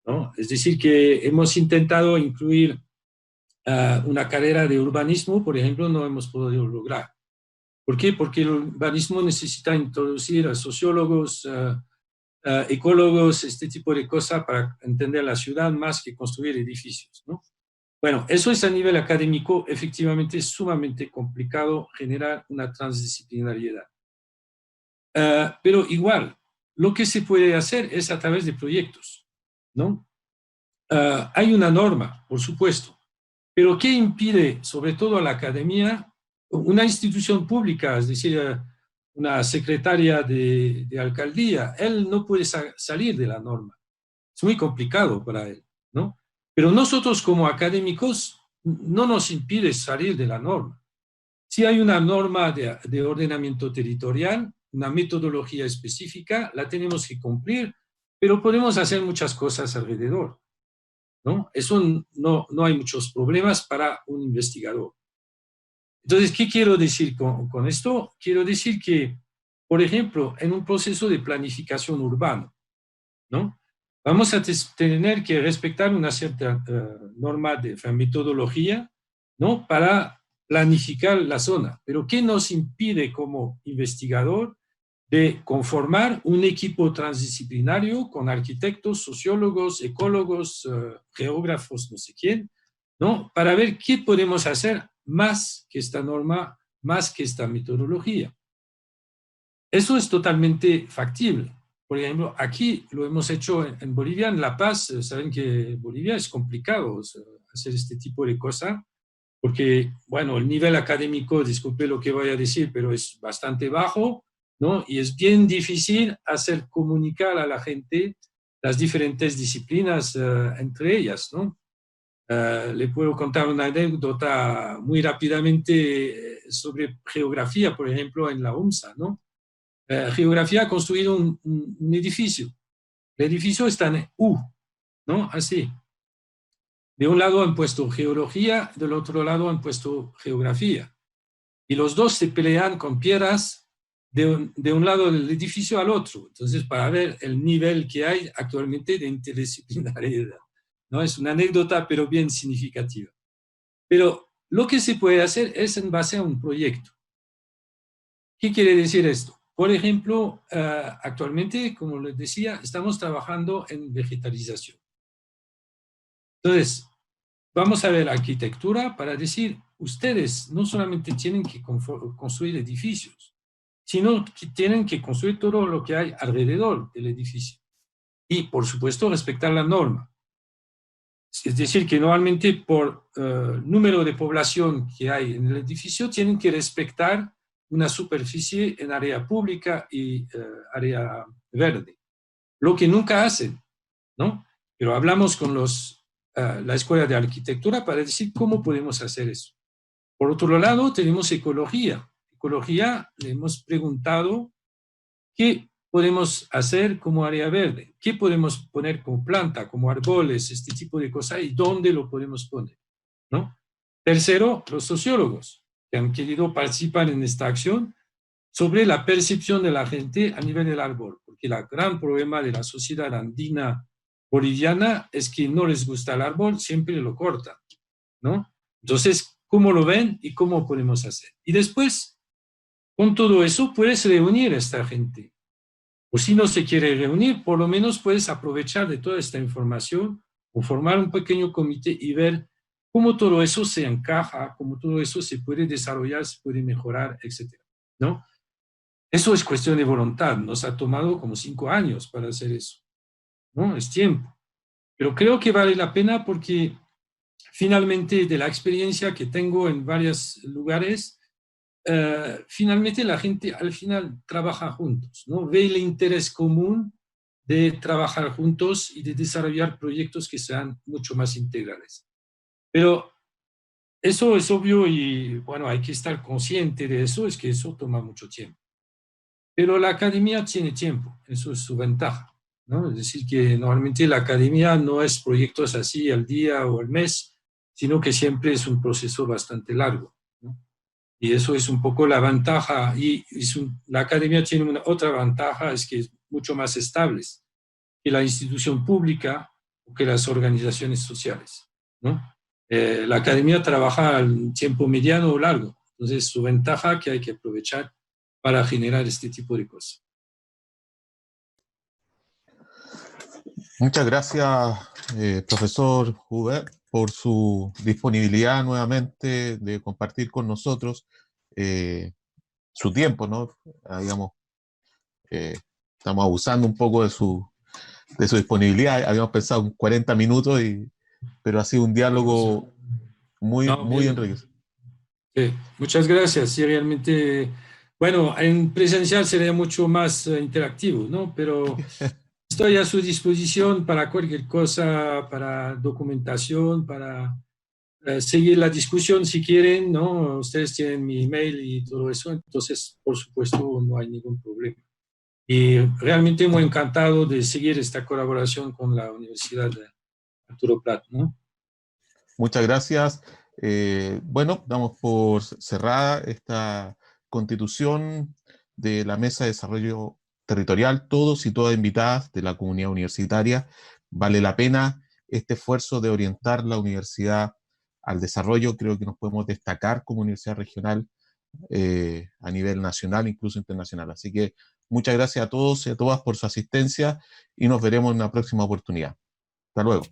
¿no? Es decir, que hemos intentado incluir una carrera de urbanismo, por ejemplo, no hemos podido lograr. ¿Por qué? Porque el urbanismo necesita introducir a sociólogos, ecólogos, este tipo de cosas para entender la ciudad más que construir edificios, ¿no? Bueno, eso es a nivel académico, efectivamente es sumamente complicado generar una transdisciplinariedad. Pero igual, lo que se puede hacer es a través de proyectos, ¿no? Hay una norma, por supuesto, pero ¿qué impide, sobre todo a la academia, una institución pública, es decir, una secretaria de alcaldía? Él no puede salir de la norma. Es muy complicado para él, ¿no? Pero nosotros como académicos no nos impide salir de la norma. Si hay una norma de ordenamiento territorial, una metodología específica, la tenemos que cumplir, pero podemos hacer muchas cosas alrededor, ¿no? Eso no hay muchos problemas para un investigador. Entonces, ¿qué quiero decir con esto? Quiero decir que, por ejemplo, en un proceso de planificación urbano, ¿no? Vamos a tener que respetar una cierta norma de metodología, ¿no? Para planificar la zona. Pero ¿qué nos impide como investigador de conformar un equipo transdisciplinario con arquitectos, sociólogos, ecólogos, geógrafos, no sé quién, ¿no? Para ver qué podemos hacer más que esta norma, más que esta metodología? Eso es totalmente factible. Por ejemplo, aquí lo hemos hecho en Bolivia, en La Paz. Saben que Bolivia es complicado hacer este tipo de cosas, porque, bueno, el nivel académico, disculpe lo que voy a decir, pero es bastante bajo, ¿no? Y es bien difícil hacer comunicar a la gente las diferentes disciplinas entre ellas, ¿no? Le puedo contar una anécdota muy rápidamente sobre geografía, por ejemplo, en la UMSA, ¿no? Geografía ha construido un edificio. El edificio está en U, ¿no? Así. De un lado han puesto geología, del otro lado han puesto geografía. Y los dos se pelean con piedras de un lado del edificio al otro. Entonces, para ver el nivel que hay actualmente de interdisciplinariedad, ¿no? Es una anécdota, pero bien significativa. Pero lo que se puede hacer es en base a un proyecto. ¿Qué quiere decir esto? Por ejemplo, actualmente, como les decía, estamos trabajando en vegetalización. Entonces, vamos a ver arquitectura para decir, ustedes no solamente tienen que construir edificios, sino que tienen que construir todo lo que hay alrededor del edificio. Y, por supuesto, respetar la norma. Es decir, que normalmente por número de población que hay en el edificio, tienen que respetar una superficie en área pública y área verde. Lo que nunca hacen, ¿no? Pero hablamos con la Escuela de Arquitectura para decir cómo podemos hacer eso. Por otro lado, tenemos ecología. Ecología, le hemos preguntado qué podemos hacer como área verde, qué podemos poner como planta, como árboles, este tipo de cosas, y dónde lo podemos poner, ¿no? Tercero, los sociólogos, que han querido participar en esta acción sobre la percepción de la gente a nivel del árbol, porque el gran problema de la sociedad andina boliviana es que no les gusta el árbol, siempre lo cortan, ¿no? Entonces, ¿cómo lo ven y cómo podemos hacer? Y después, con todo eso, puedes reunir a esta gente. O si no se quiere reunir, por lo menos puedes aprovechar de toda esta información o formar un pequeño comité y ver cómo todo eso se encaja, cómo todo eso se puede desarrollar, se puede mejorar, etcétera, ¿no? Eso es cuestión de voluntad. Nos ha tomado como 5 años para hacer eso, ¿no? Es tiempo. Pero creo que vale la pena porque finalmente de la experiencia que tengo en varios lugares, finalmente la gente al final trabaja juntos, ¿no? Ve el interés común de trabajar juntos y de desarrollar proyectos que sean mucho más integrales. Pero eso es obvio y bueno, hay que estar consciente de eso, es que eso toma mucho tiempo. Pero la academia tiene tiempo, eso es su ventaja, ¿no? Es decir, que normalmente la academia no es proyectos así al día o al mes, sino que siempre es un proceso bastante largo, ¿no? Y eso es un poco la ventaja. Y la academia tiene otra ventaja, es que es mucho más estable que la institución pública o que las organizaciones sociales, ¿no? La academia trabaja al tiempo mediano o largo, entonces su ventaja que hay que aprovechar para generar este tipo de cosas. Muchas gracias, profesor Hubert, por su disponibilidad nuevamente de compartir con nosotros su tiempo, ¿no? Digamos, estamos abusando un poco de su disponibilidad. Habíamos pensado en 40 minutos, pero ha sido un diálogo muy enriquecedor. Sí, muchas gracias. Sí, realmente, bueno, en presencial sería mucho más interactivo, ¿no? Pero estoy a su disposición para cualquier cosa, para documentación, para seguir la discusión si quieren, ¿no? Ustedes tienen mi email y todo eso, entonces, por supuesto, no hay ningún problema. Y realmente muy encantado de seguir esta colaboración con la Universidad de Arturo Prat, ¿no? Muchas gracias. Bueno, damos por cerrada esta constitución de la Mesa de Desarrollo Territorial. Todos y todas invitadas de la comunidad universitaria. Vale la pena este esfuerzo de orientar la universidad al desarrollo. Creo que nos podemos destacar como universidad regional a nivel nacional, incluso internacional. Así que muchas gracias a todos y a todas por su asistencia y nos veremos en una próxima oportunidad. Hasta luego.